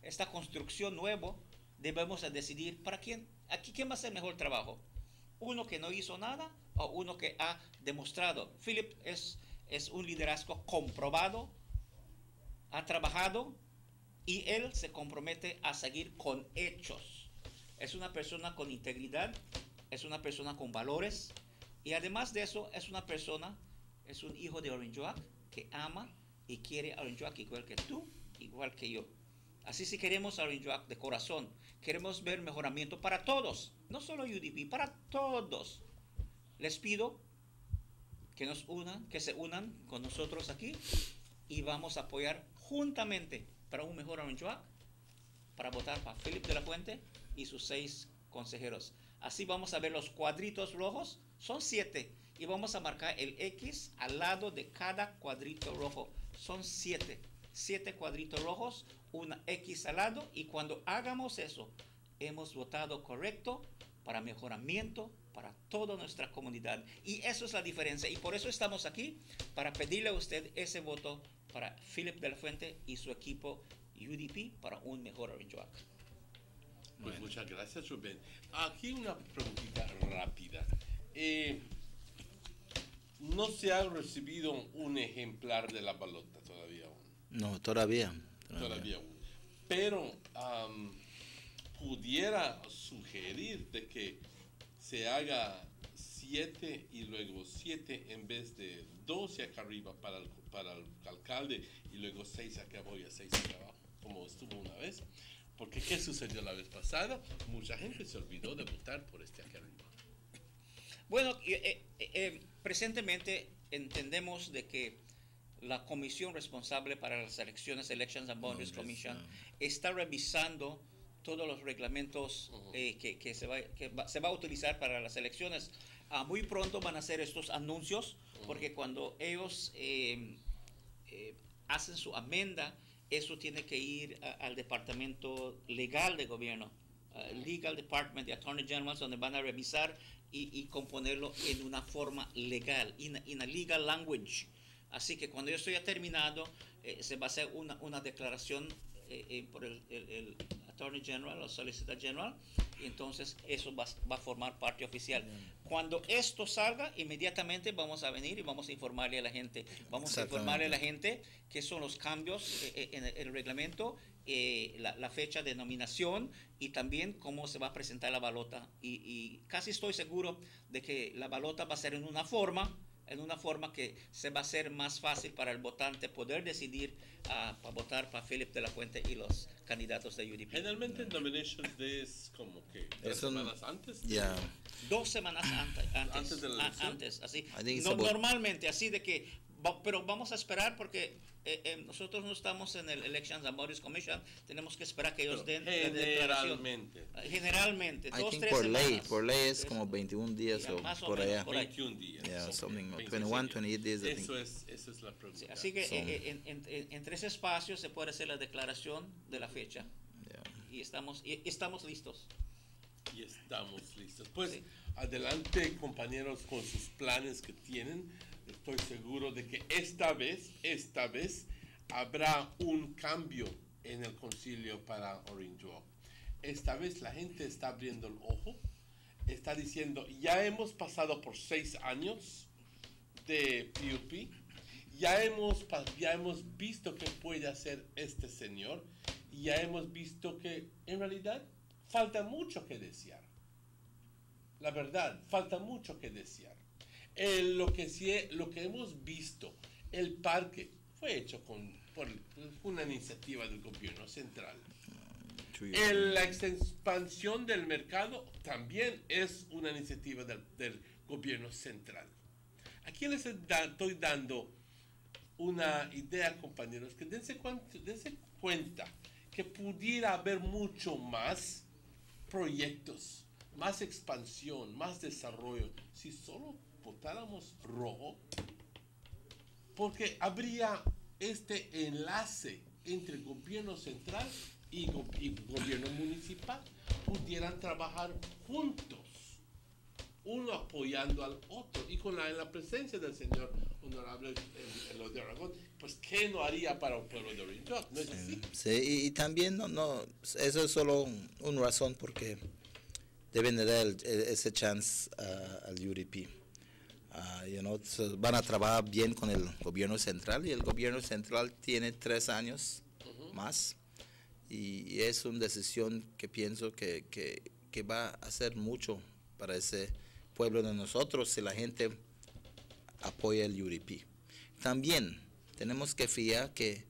esta construcción nuevo, debemos de decidir para quién va a hacer mejor trabajo, uno que no hizo nada o uno que ha demostrado. Philip es un liderazgo comprobado, ha trabajado y él se compromete a seguir con hechos. Es una persona con integridad, es una persona con valores y además de eso es un hijo de Orange Walk que ama y quiere a Orange Walk igual que tú, igual que yo. Así si queremos a Orange Walk de corazón, queremos ver mejoramiento para todos, no solo UDP, para todos. Les pido que se unan con nosotros aquí y vamos a apoyar juntamente para un mejor Orange Walk, para votar para Philip de la Fuente y sus 6 consejeros. Así vamos a ver los cuadritos rojos, son 7. Y vamos a marcar el X al lado de cada cuadrito rojo. Son 7 cuadritos rojos, una X al lado. Y cuando hagamos eso, hemos votado correcto para mejoramiento para toda nuestra comunidad. Y eso es la diferencia. Y por eso estamos aquí, para pedirle a usted ese voto para Philip de la Fuente y su equipo UDP para un mejor Orange Walk. Pues muchas gracias, Rubén. Aquí una preguntita rápida. No se ha recibido un ejemplar de la balota todavía aún. No, todavía. Todavía aún. Pero pudiera sugerir de que se haga 7 y luego 7 en vez de 12 acá arriba para el alcalde y luego 6 acá abajo y 6 acá abajo, como estuvo una vez. Porque ¿qué sucedió la vez pasada? Mucha gente se olvidó de votar por este acá arriba. Bueno, presentemente entendemos de que la comisión responsable para las elecciones, Elections and Boundaries Commission, está revisando todos los reglamentos que se va a utilizar para las elecciones. Muy pronto van a hacer estos anuncios, porque cuando ellos hacen su amenda, eso tiene que ir al departamento legal de gobierno, Legal Department de Attorney General, donde van a revisar y componerlo en una forma legal, in a legal language. Así que cuando yo estoy terminado, se va a hacer una declaración por el Attorney General o Solicitor General, y entonces eso va a formar parte oficial. Cuando esto salga, inmediatamente vamos a venir y vamos a informarle a la gente. Vamos a informarle a la gente qué son los cambios en el reglamento, la fecha de nominación y también cómo se va a presentar la balota. Y casi estoy seguro de que la balota va a ser en una forma que se va a hacer más fácil para el votante poder decidir para votar para Philip de la Fuente y los candidatos de UDP. Generalmente Nominations Day es como que 3 semanas antes. 2 semanas antes de la elección. Antes, así. Normalmente, así de que, pero vamos a esperar porque nosotros no estamos en el Elections and Boundaries Commission, tenemos que esperar que ellos den la declaración. Generalmente, 2-3 semanas. Por ley es como 21 días o por allá. 21 días. Yeah, something, 21, 28 days. Eso es la pregunta. Sí, así que entre ese espacio se puede hacer la declaración de la fecha. Y estamos listos. Y estamos listos. Pues adelante, compañeros, con sus planes que tienen. Estoy seguro de que esta vez habrá un cambio en el concilio para Orange Walk. Esta vez la gente está abriendo el ojo, está diciendo, ya hemos pasado por 6 años de PUP, ya hemos visto qué puede hacer este señor, y ya hemos visto que en realidad falta mucho que desear. La verdad, falta mucho que desear. Lo que hemos visto, el parque fue hecho por una iniciativa del gobierno central. La expansión del mercado también es una iniciativa del gobierno central. Aquí les estoy dando una idea, compañeros, que dense cuenta que pudiera haber mucho más proyectos, más expansión, más desarrollo, si solo votáramos rojo, porque habría este enlace entre gobierno central y gobierno municipal, pudieran trabajar juntos, uno apoyando al otro, y con la presencia del señor honorable Eloy de Aragón, pues ¿qué no haría para un pueblo de Orange Walk? ¿No es así? Sí, y también eso es solo una razón porque deben de dar ese chance al UDP. Van a trabajar bien con el gobierno central, y el gobierno central tiene 3 años más, y es una decisión que pienso que va a hacer mucho para ese pueblo de nosotros si la gente apoya el UDP. También tenemos que fiar que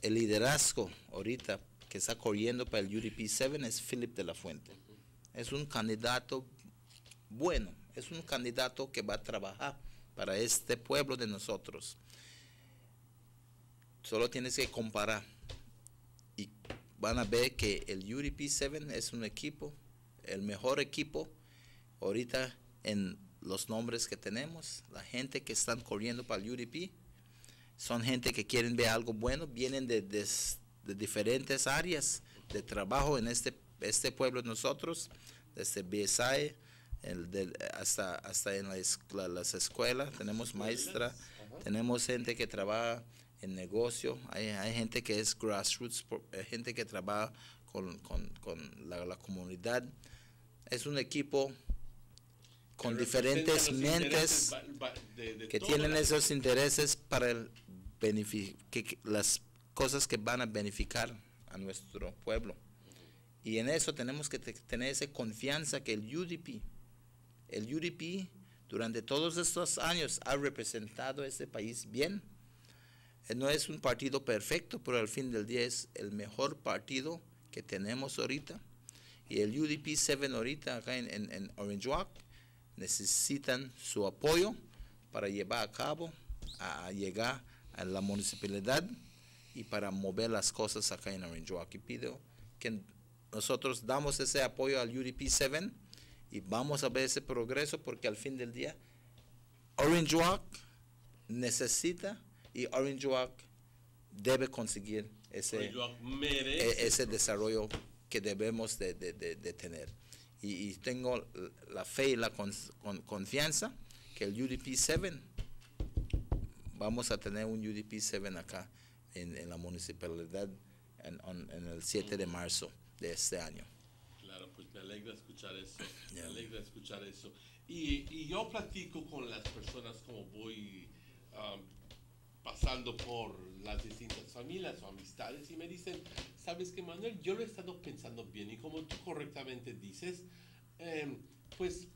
el liderazgo ahorita que está corriendo para el UDP 7 es Philip de la Fuente. Es un candidato bueno, es un candidato que va a trabajar para este pueblo de nosotros. Solo tienes que comparar y van a ver que el UDP 7 es un equipo el mejor equipo ahorita en los nombres que tenemos. La gente que están corriendo para el UDP son gente que quieren ver algo bueno, vienen de diferentes áreas de trabajo en este pueblo de nosotros, desde BSI hasta en las escuelas. Tenemos maestra, tenemos gente que trabaja en negocio, hay gente que es grassroots, gente que trabaja con la comunidad. Es un equipo con diferentes mentes que tienen esos intereses para las cosas que van a beneficiar a nuestro pueblo. Y en eso tenemos que tener esa confianza que el UDP durante todos estos años ha representado a este país bien. No es un partido perfecto, pero al fin del día es el mejor partido que tenemos ahorita. Y el UDP 7 ahorita acá en Orange Walk necesitan su apoyo para llevar a cabo, a llegar a la municipalidad y para mover las cosas acá en Orange Walk. Y pido que nosotros damos ese apoyo al UDP 7 y vamos a ver ese progreso, porque al fin del día Orange Walk necesita y Orange Walk debe conseguir ese desarrollo que debemos de tener. Y tengo la fe y la confianza que el UDP 7, vamos a tener un UDP 7 acá en la municipalidad en el 7 de marzo de este año. Claro, pues me alegra escuchar eso. Me alegra escuchar eso. Y yo platico con las personas como voy pasando por las distintas familias o amistades y me dicen, sabes que Manuel, yo lo he estado pensando bien y como tú correctamente dices, pues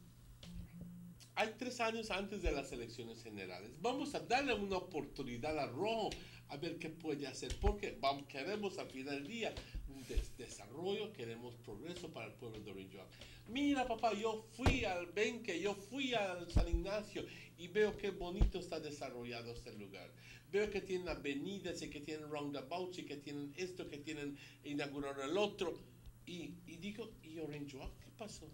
hay 3 años antes de las elecciones generales. Vamos a darle una oportunidad a Rojo a ver qué puede hacer, porque queremos al final del día un desarrollo, queremos progreso para el pueblo de Orange Walk. Mira, papá, yo fui al Benque, yo fui al San Ignacio y veo qué bonito está desarrollado este lugar. Veo que tienen avenidas y que tienen roundabouts y que tienen esto, que tienen inauguraron el otro. Y digo, ¿y Orange Walk qué pasó?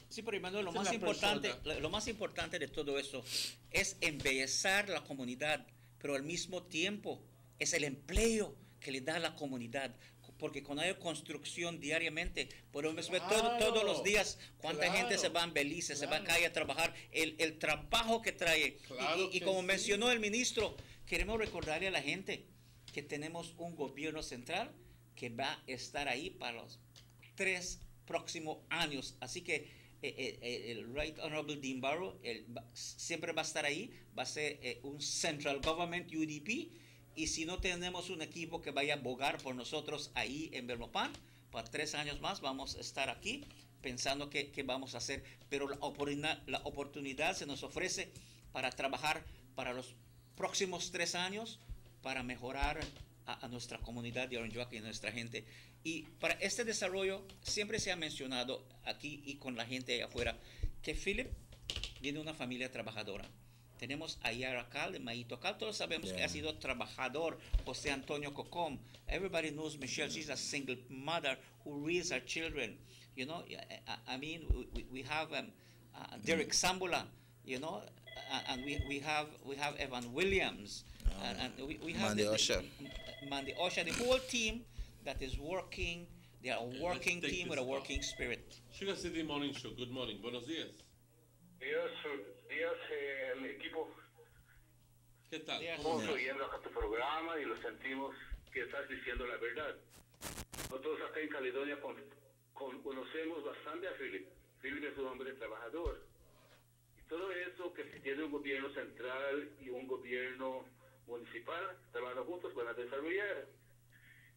Sí, pero Manuel, lo más importante de todo eso es embellecer la comunidad, pero al mismo tiempo es el empleo que le da a la comunidad. Porque cuando hay construcción diariamente, podemos ver todos los días cuánta gente se va en Belice, se va a calle a trabajar, el trabajo que trae. Y como mencionó el ministro, queremos recordarle a la gente que tenemos un gobierno central que va a estar ahí para los 3 próximos años. Así que el Right Honorable Dean Barrow siempre va a estar ahí, va a ser un Central Government UDP. Y si no tenemos un equipo que vaya a abogar por nosotros ahí en Belmopan, para 3 años más vamos a estar aquí pensando qué vamos a hacer. Pero la oportunidad se nos ofrece para trabajar para los próximos 3 años para mejorar a nuestra comunidad de Orange Walk y a nuestra gente. Y para este desarrollo siempre se ha mencionado aquí y con la gente allá afuera que Philip viene de una familia trabajadora. Tenemos a Yara Cal, de Maito Cal, todos sabemos que ha sido trabajador. José Antonio Cocom, everybody knows Michelle, she's a single mother who raised her children. You know, I mean, we have Derek Sambula, you know, and we have Evan Williams, and we have Mandy Osha. Mandy Osha, the whole team that is working. They are a working team with a working spirit. Sugar City Morning Show, good morning, buenos días. Días, el equipo. ¿Qué tal? Estamos oyendo acá tu programa y lo sentimos que estás diciendo la verdad. Nosotros acá en Caledonia conocemos bastante a Philip. Philip es un hombre trabajador. Y todo eso que si tiene un gobierno central y un gobierno municipal trabajando juntos van a desarrollar.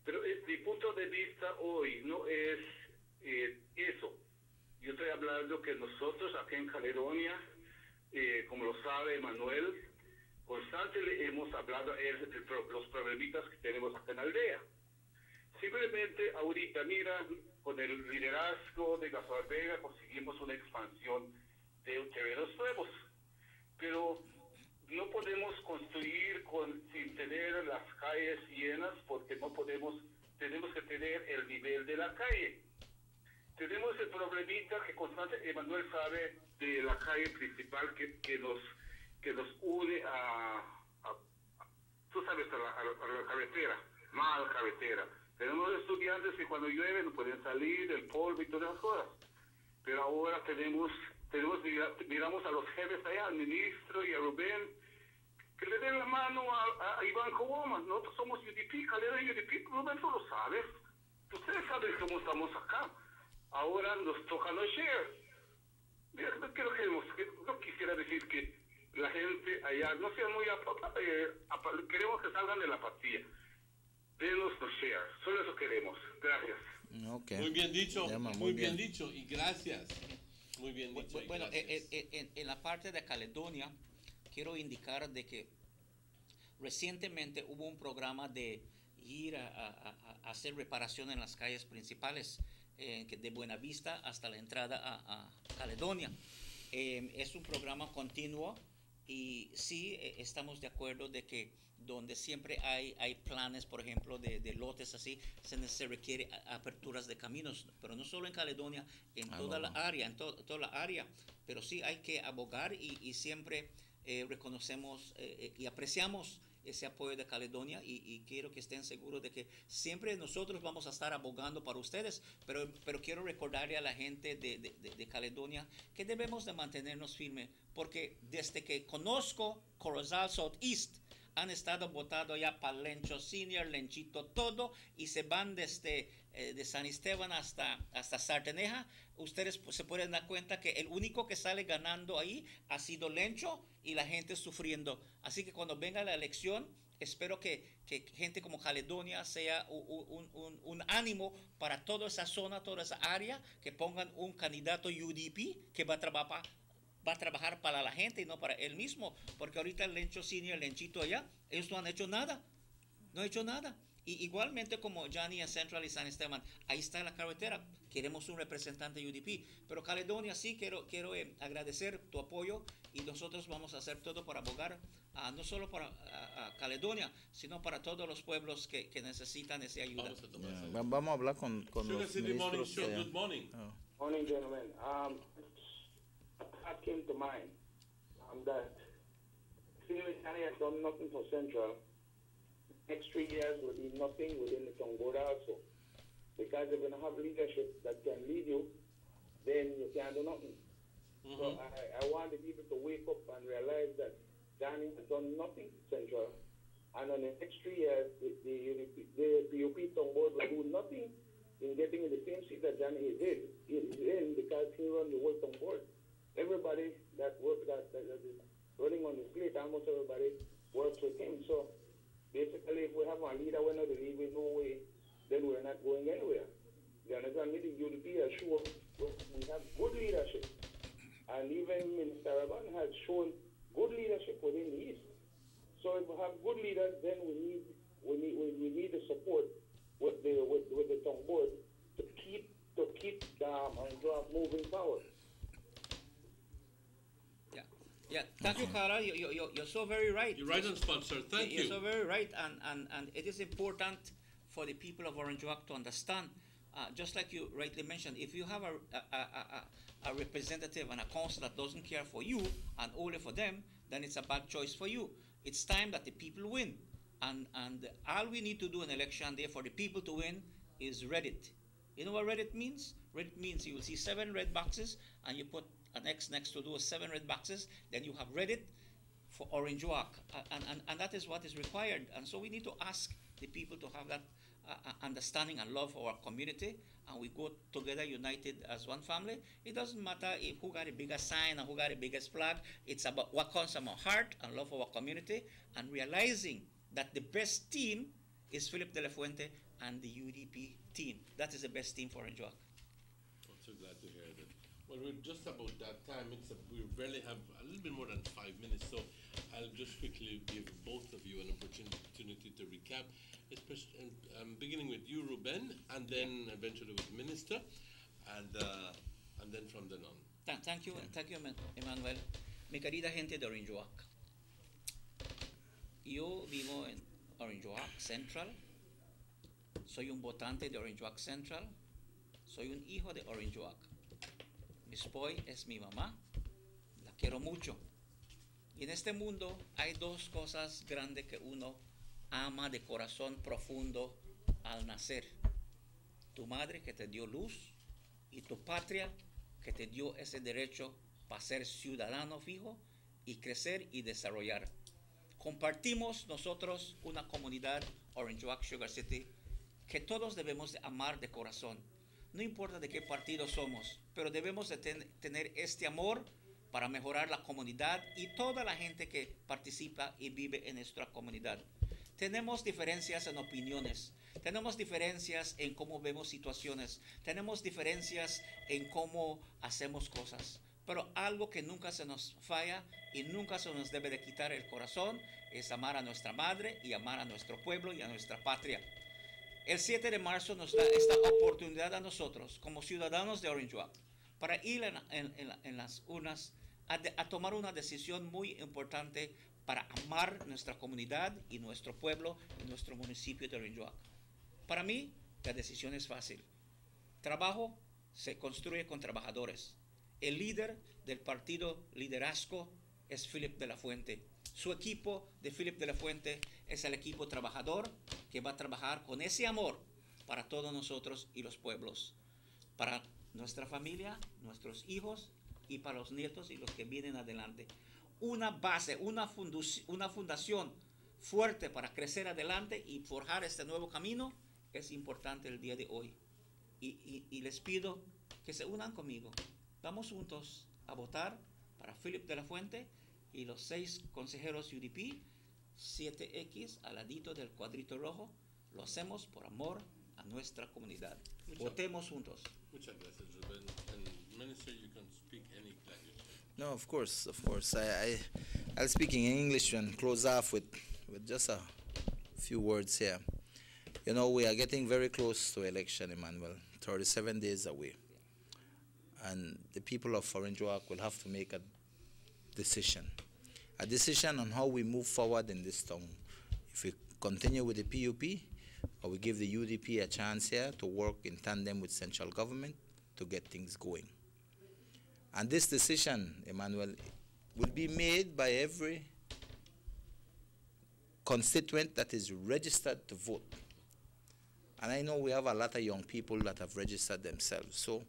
Pero mi punto de vista hoy no es eso. Yo estoy hablando que nosotros aquí en Caledonia, como lo sabe Manuel, constante le hemos hablado de los problemitas que tenemos acá en la aldea. Simplemente ahorita, mira, con el liderazgo de Gaspar Vega conseguimos una expansión de terrenos nuevos. Pero no podemos construir sin tener las calles llenas porque no podemos, tenemos que tener el nivel de la calle. tenemos el problemita que constante, Emanuel sabe, de la calle principal que nos une tú sabes, a la carretera, mal carretera. Tenemos estudiantes que cuando llueve no pueden salir, el polvo y todas las cosas. Pero ahora miramos a los jefes allá, al ministro y a Rubén, que le den la mano a Iván Coboma. Nosotros somos UDP, Calera y UDP, Rubén, tú lo sabes. Ustedes saben cómo estamos acá. Ahora nos toca no share. No quisiera decir que la gente allá no sea muy queremos que salgan de la apatía. Denos no share, solo eso queremos. Gracias. Okay. Muy bien dicho, Yeah, muy bien dicho y gracias. Muy bien dicho. Bueno, en la parte de Caledonia, quiero indicar de que recientemente hubo un programa de ir a hacer reparación en las calles principales, de Buenavista hasta la entrada a Caledonia. Es un programa continuo y sí estamos de acuerdo de que donde siempre hay planes, por ejemplo, de lotes así, se requiere aperturas de caminos, pero no solo en Caledonia, en toda la área, toda la área, pero sí hay que abogar y siempre reconocemos y apreciamos ese apoyo de Caledonia y quiero que estén seguros de que siempre nosotros vamos a estar abogando para ustedes, pero quiero recordarle a la gente de Caledonia que debemos de mantenernos firmes, porque desde que conozco Corozal Southeast, han estado votando ya para Lencho Senior, Lenchito todo, y se van desde de San Esteban hasta Sarteneja. Ustedes se pueden dar cuenta que el único que sale ganando ahí ha sido Lencho y la gente sufriendo. Así que cuando venga la elección, espero que gente como Caledonia sea un ánimo para toda esa zona, toda esa área, que pongan un candidato UDP que va a trabajar para la gente y no para él mismo, porque ahorita el Lencho Senior, el Lenchito allá, ellos no han hecho nada, Y igualmente como Johnny en Central y San Esteban, ahí está la carretera, queremos un representante UDP, pero Caledonia sí quiero agradecer tu apoyo y nosotros vamos a hacer todo para abogar, no solo para Caledonia, sino para todos los pueblos que necesitan esa ayuda. Vamos a hablar con los ministros. Good morning. Morning, gentlemen. A thought came to mind that Senator County has done nothing for Central. Next 3 years will be nothing within the Tongoda also. Because if you don't have leadership that can lead you, then you can't do nothing. So I want the people to wake up and realize that Johnny has done nothing for Central. And in the next 3 years, the PUP Tongoda will do nothing in getting in the same seat that Johnny is in because he run the work on board. Everybody that is running on his plate, almost everybody works with him. So basically, if we have a leader, we're not leading no way, then we're not going anywhere. You understand me? The UDP has shown we have good leadership. And even Minister Raban has shown good leadership within the East. So if we have good leaders, then we need the support with the tongue board to keep and draw moving forward. Yeah, thank you, Kara. You're so very right. You're right on spot, sir. Thank you. You're so very right, and it is important for the people of Orange Walk to understand, just like you rightly mentioned, if you have a representative and a council that doesn't care for you and only for them, then it's a bad choice for you. It's time that the people win, and all we need to do in election day for the people to win is Reddit. You know what Reddit means? Reddit means you will see 7 red boxes, and you put an X next to those 7 red boxes, then you have Reddit for Orange Walk, and that is what is required. And so we need to ask the people to have that understanding and love for our community, and we go together united as one family. It doesn't matter who got a bigger sign or who got the biggest flag. It's about what comes from our heart and love for our community, and realizing that the best team is Philip De La Fuente and the UDP team. That is the best team for Orange Walk. I'm so glad to hear that. Well, we're just about that time. We barely have a little bit more than 5 minutes, so I'll just quickly give both of you an opportunity to recap. Especially, beginning with you, Ruben, and then eventually with the Minister, and then from then on. Thank you, Emmanuel. Mi querida gente de Orange Walk. Yo vivo en Orange Walk Central. Soy un votante de Orange Walk Central. Soy un hijo de Orange Walk. Miss Poi es mi mamá. La quiero mucho. Y en este mundo hay dos cosas grandes que uno ama de corazón profundo al nacer. Tu madre que te dio luz y tu patria que te dio ese derecho para ser ciudadano fijo y crecer y desarrollar. Compartimos nosotros una comunidad, Orange Walk, Sugar City, que todos debemos de amar de corazón. No importa de qué partido somos, pero debemos de tener este amor para mejorar la comunidad y toda la gente que participa y vive en nuestra comunidad. Tenemos diferencias en opiniones, tenemos diferencias en cómo vemos situaciones, tenemos diferencias en cómo hacemos cosas, pero algo que nunca se nos falla y nunca se nos debe de quitar el corazón es amar a nuestra madre y amar a nuestro pueblo y a nuestra patria. El 7 de marzo nos da esta oportunidad a nosotros, como ciudadanos de Orange Walk, para ir en las urnas a tomar una decisión muy importante para amar nuestra comunidad y nuestro pueblo y nuestro municipio de Orange Walk. Para mí, la decisión es fácil. Trabajo se construye con trabajadores. El líder del partido Liderazgo es Philip de la Fuente. Su equipo de Philip de la Fuente es el equipo trabajador que va a trabajar con ese amor para todos nosotros y los pueblos, para nuestra familia, nuestros hijos y para los nietos y los que vienen adelante. Una base, una fundación fuerte para crecer adelante y forjar este nuevo camino es importante el día de hoy. Y les pido que se unan conmigo. Vamos juntos a votar para Philip de la Fuente y los 6 consejeros UDP, 7X al ladito del cuadrito rojo. Lo hacemos por amor a nuestra comunidad. Votemos juntos. Muchas gracias, Rubén. And Minister, you can speak any language. No, of course. I'll speak in English and close off with just a few words here. You know, we are getting very close to election, Emmanuel, 37 days away. And the people of Orange Walk will have to make a decision on how we move forward in this town. If we continue with the PUP, or we give the UDP a chance here to work in tandem with central government to get things going. And this decision, Emmanuel, will be made by every constituent that is registered to vote. And I know we have a lot of young people that have registered themselves. So,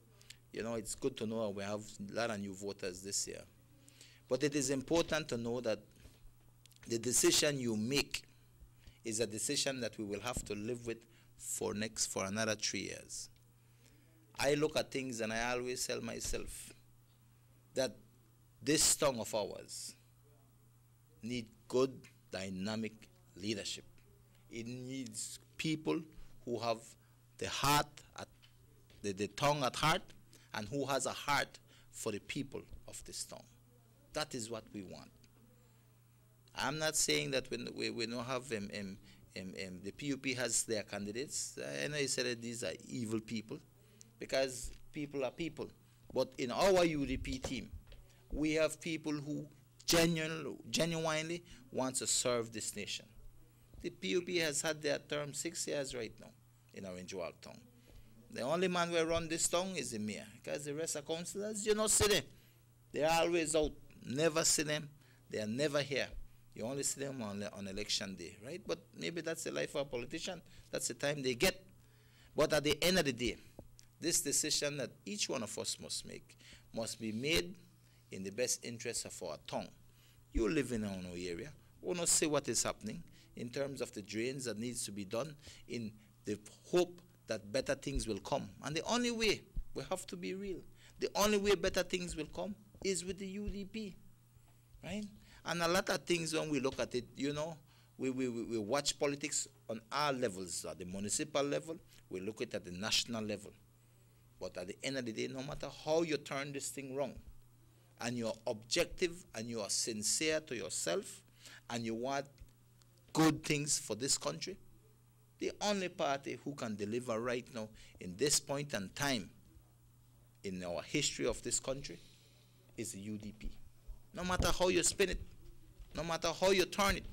you know, it's good to know we have a lot of new voters this year. But it is important to know that the decision you make is a decision that we will have to live with for another 3 years. I look at things and I always tell myself that this town of ours needs good, dynamic leadership. It needs people who have the heart, the tongue at heart, and who has a heart for the people of this town. That is what we want. I'm not saying that we don't have the PUP has their candidates. I know you said that these are evil people, because people are people. But in our UDP team, we have people who genuinely want to serve this nation. The PUP has had their term 6 years right now in Orange Walk town. The only man who run this town is the mayor, because the rest of councillors, you don't see them. They're always out. Never see them. They are never here. You only see them on election day, right? But maybe that's the life of a politician. That's the time they get. But at the end of the day, this decision that each one of us must make must be made in the best interest of our town. You live in our area. We want to see what is happening in terms of the drains that needs to be done in the hope that better things will come. And the only way, we have to be real, the only way better things will come is with the UDP, right? And a lot of things, when we look at it, you know, we watch politics on all levels, at the municipal level, we look at the national level. But at the end of the day, no matter how you turn this thing wrong, and you're objective and you are sincere to yourself, and you want good things for this country, the only party who can deliver right now in this point in time in our history of this country is the UDP. No matter how you spin it, no matter how you turn it,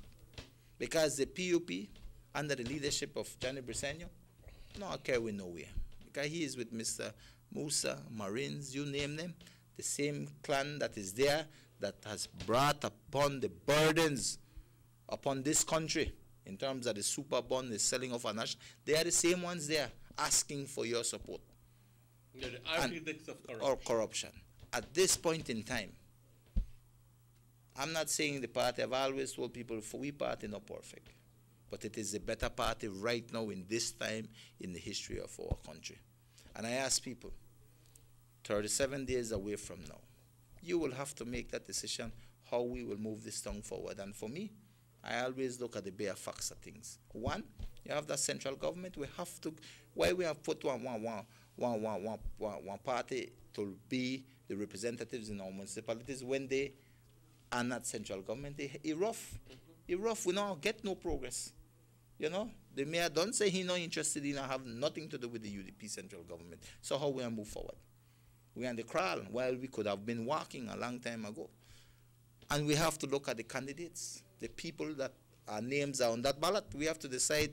because the PUP, under the leadership of Johnny Briseño, not carry nowhere. because he is with Mr. Musa, Marines, you name them, the same clan that is there that has brought upon the burdens upon this country in terms of the super bond, the selling of our nation. They are the same ones there asking for your support. They're the architects of corruption. Or corruption. At this point in time, I'm not saying the party, I've always told people, for we party not perfect, but it is a better party right now in this time in the history of our country. And I ask people, 37 days away from now, you will have to make that decision how we will move this tongue forward. And for me, I always look at the bare facts of things. One, you have the central government. We have to, why we have put one party to be the representatives in our municipalities when they are not central government. They rough. We don't get no progress. You know, the mayor don't say he not interested in have nothing to do with the UDP central government. So how we move forward? We're on the crawl while we could have been walking a long time ago. And we have to look at the candidates, the people that our names are on that ballot. We have to decide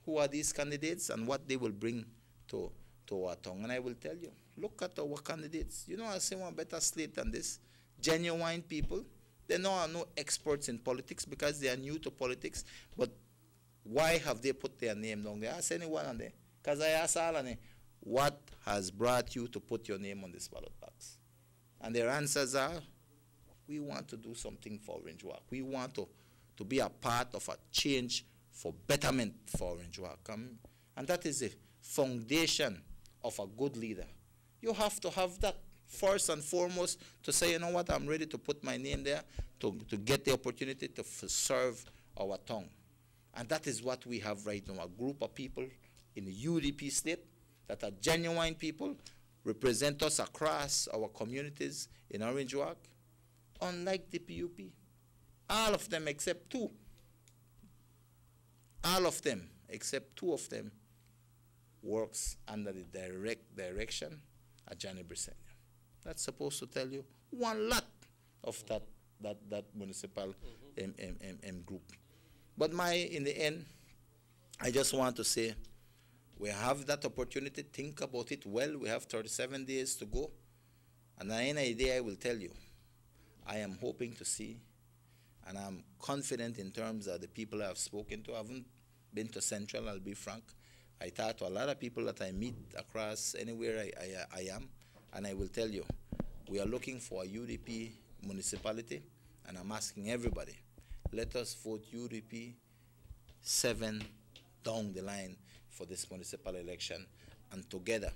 who are these candidates and what they will bring to our tongue. And I will tell you, look at our candidates. You know, I say one better slate than this. Genuine people. They are no experts in politics because they are new to politics. But why have they put their name down there? Ask anyone on there. Because I ask all on there, what has brought you to put your name on this ballot box? And their answers are, we want to do something for Orange Walk. We want to be a part of a change for betterment for Orange Walk. And that is the foundation of a good leader. You have to have that first and foremost to say, you know what, I'm ready to put my name there to get the opportunity to serve our tongue. And that is what we have right now, a group of people in the UDP state that are genuine people, represent us across our communities in Orange Walk, unlike the PUP. All of them except two. All of them except two of them works under the direct direction of Johnny Brisenia. That's supposed to tell you one lot of that municipal group. But in the end, I just want to say, we have that opportunity. Think about it well. We have 37 days to go. And any day I will tell you, I am hoping to see, and I'm confident in terms of the people I've spoken to. I haven't been to Central, I'll be frank. I talk to a lot of people that I meet across anywhere I am, and I will tell you, we are looking for a UDP municipality, and I'm asking everybody, let us vote UDP 7 down the line for this municipal election, and together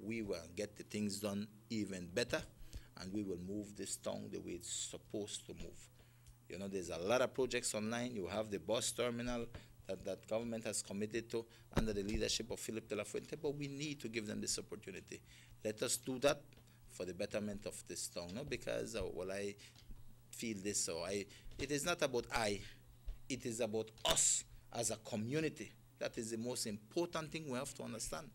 we will get the things done even better, and we will move this town the way it's supposed to move. You know, there's a lot of projects online. You have the bus terminal that government has committed to under the leadership of Philip de la Fuente, but we need to give them this opportunity. Let us do that for the betterment of this town, not because, I feel this, it is not about it is about us as a community. That is the most important thing we have to understand.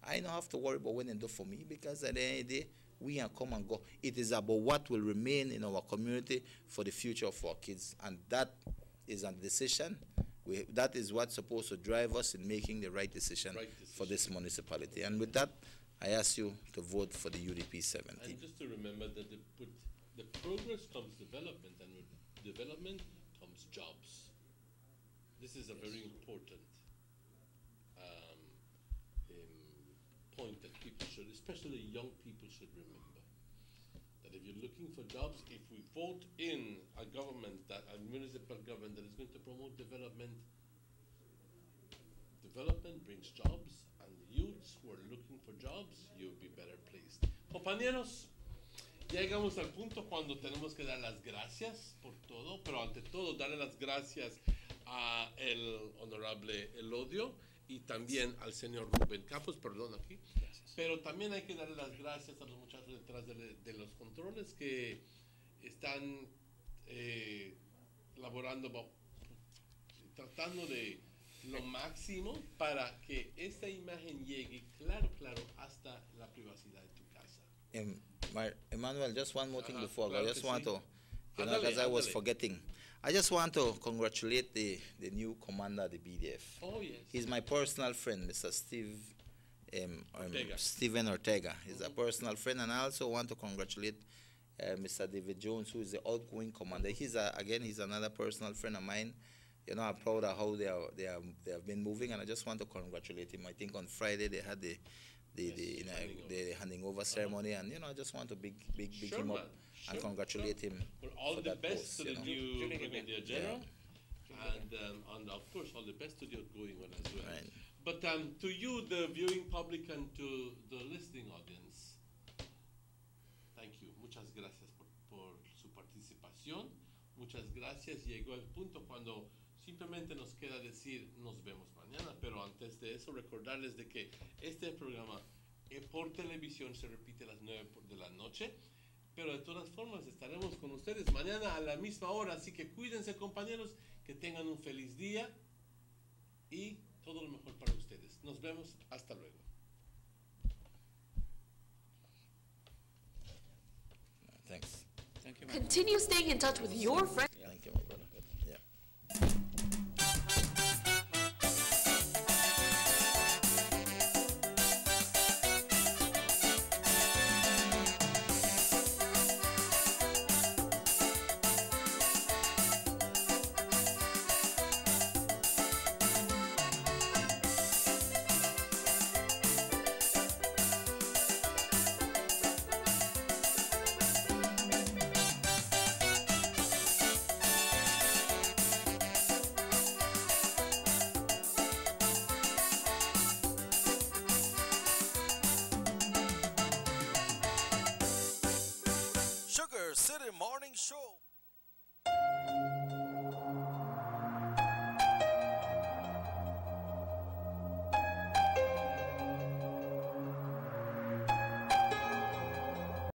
I don't have to worry about what they do for me, because at the end of the day, we can come and go. It is about what will remain in our community for the future of our kids. And that is a decision. That is what's supposed to drive us in making the right decision for this municipality. And with that, I ask you to vote for the UDP 17. And just to remember that the progress comes development, and with development comes jobs. This is a very important point that people should, especially young people, should remember. That if you're looking for jobs, if we vote in a government, a municipal government that is going to promote development brings jobs, and the youths who are looking for jobs, you'll be better placed. Compañeros, ya llegamos al punto cuando tenemos que dar las gracias por todo, pero ante todo darle las gracias a el honorable Elodio y también al señor Rubén Campos, perdón aquí. Gracias. Pero también hay que darle las gracias a los muchachos detrás de los controles que están laborando, tratando de lo máximo para que esta imagen llegue claro hasta la privacidad de tu casa. Emmanuel, just one more thing before I go. I just want to, because I was forgetting. I just want to congratulate the new commander of the BDF. Oh, yes. He's my personal friend, Mr. Steve Stephen Ortega. He's a personal friend, and I also want to congratulate Mr. David Jones, who is the outgoing commander. He's another personal friend of mine. You know, I'm proud of how they have been moving, and I just want to congratulate him. I think on Friday they had the handing over ceremony, and I just want to big him up and congratulate him. Well, all the best post, to the new Brigadier General, and of course all the best to the outgoing one as well. Right. But to you, the viewing public, and to the listening audience, thank you. Muchas gracias por su participación. Muchas gracias. Llegó el punto cuando simplemente nos queda decir nos vemos mañana, pero antes de eso recordarles de que este programa por televisión se repite a las 9 de la noche, pero de todas formas estaremos con ustedes mañana a la misma hora, así que cuídense, compañeros, que tengan un feliz día y todo lo mejor para ustedes. Nos vemos, hasta luego. Thanks. Thank you. Continue staying in touch with your friends. Thank you, my brother. Yeah. Sugar City Morning Show.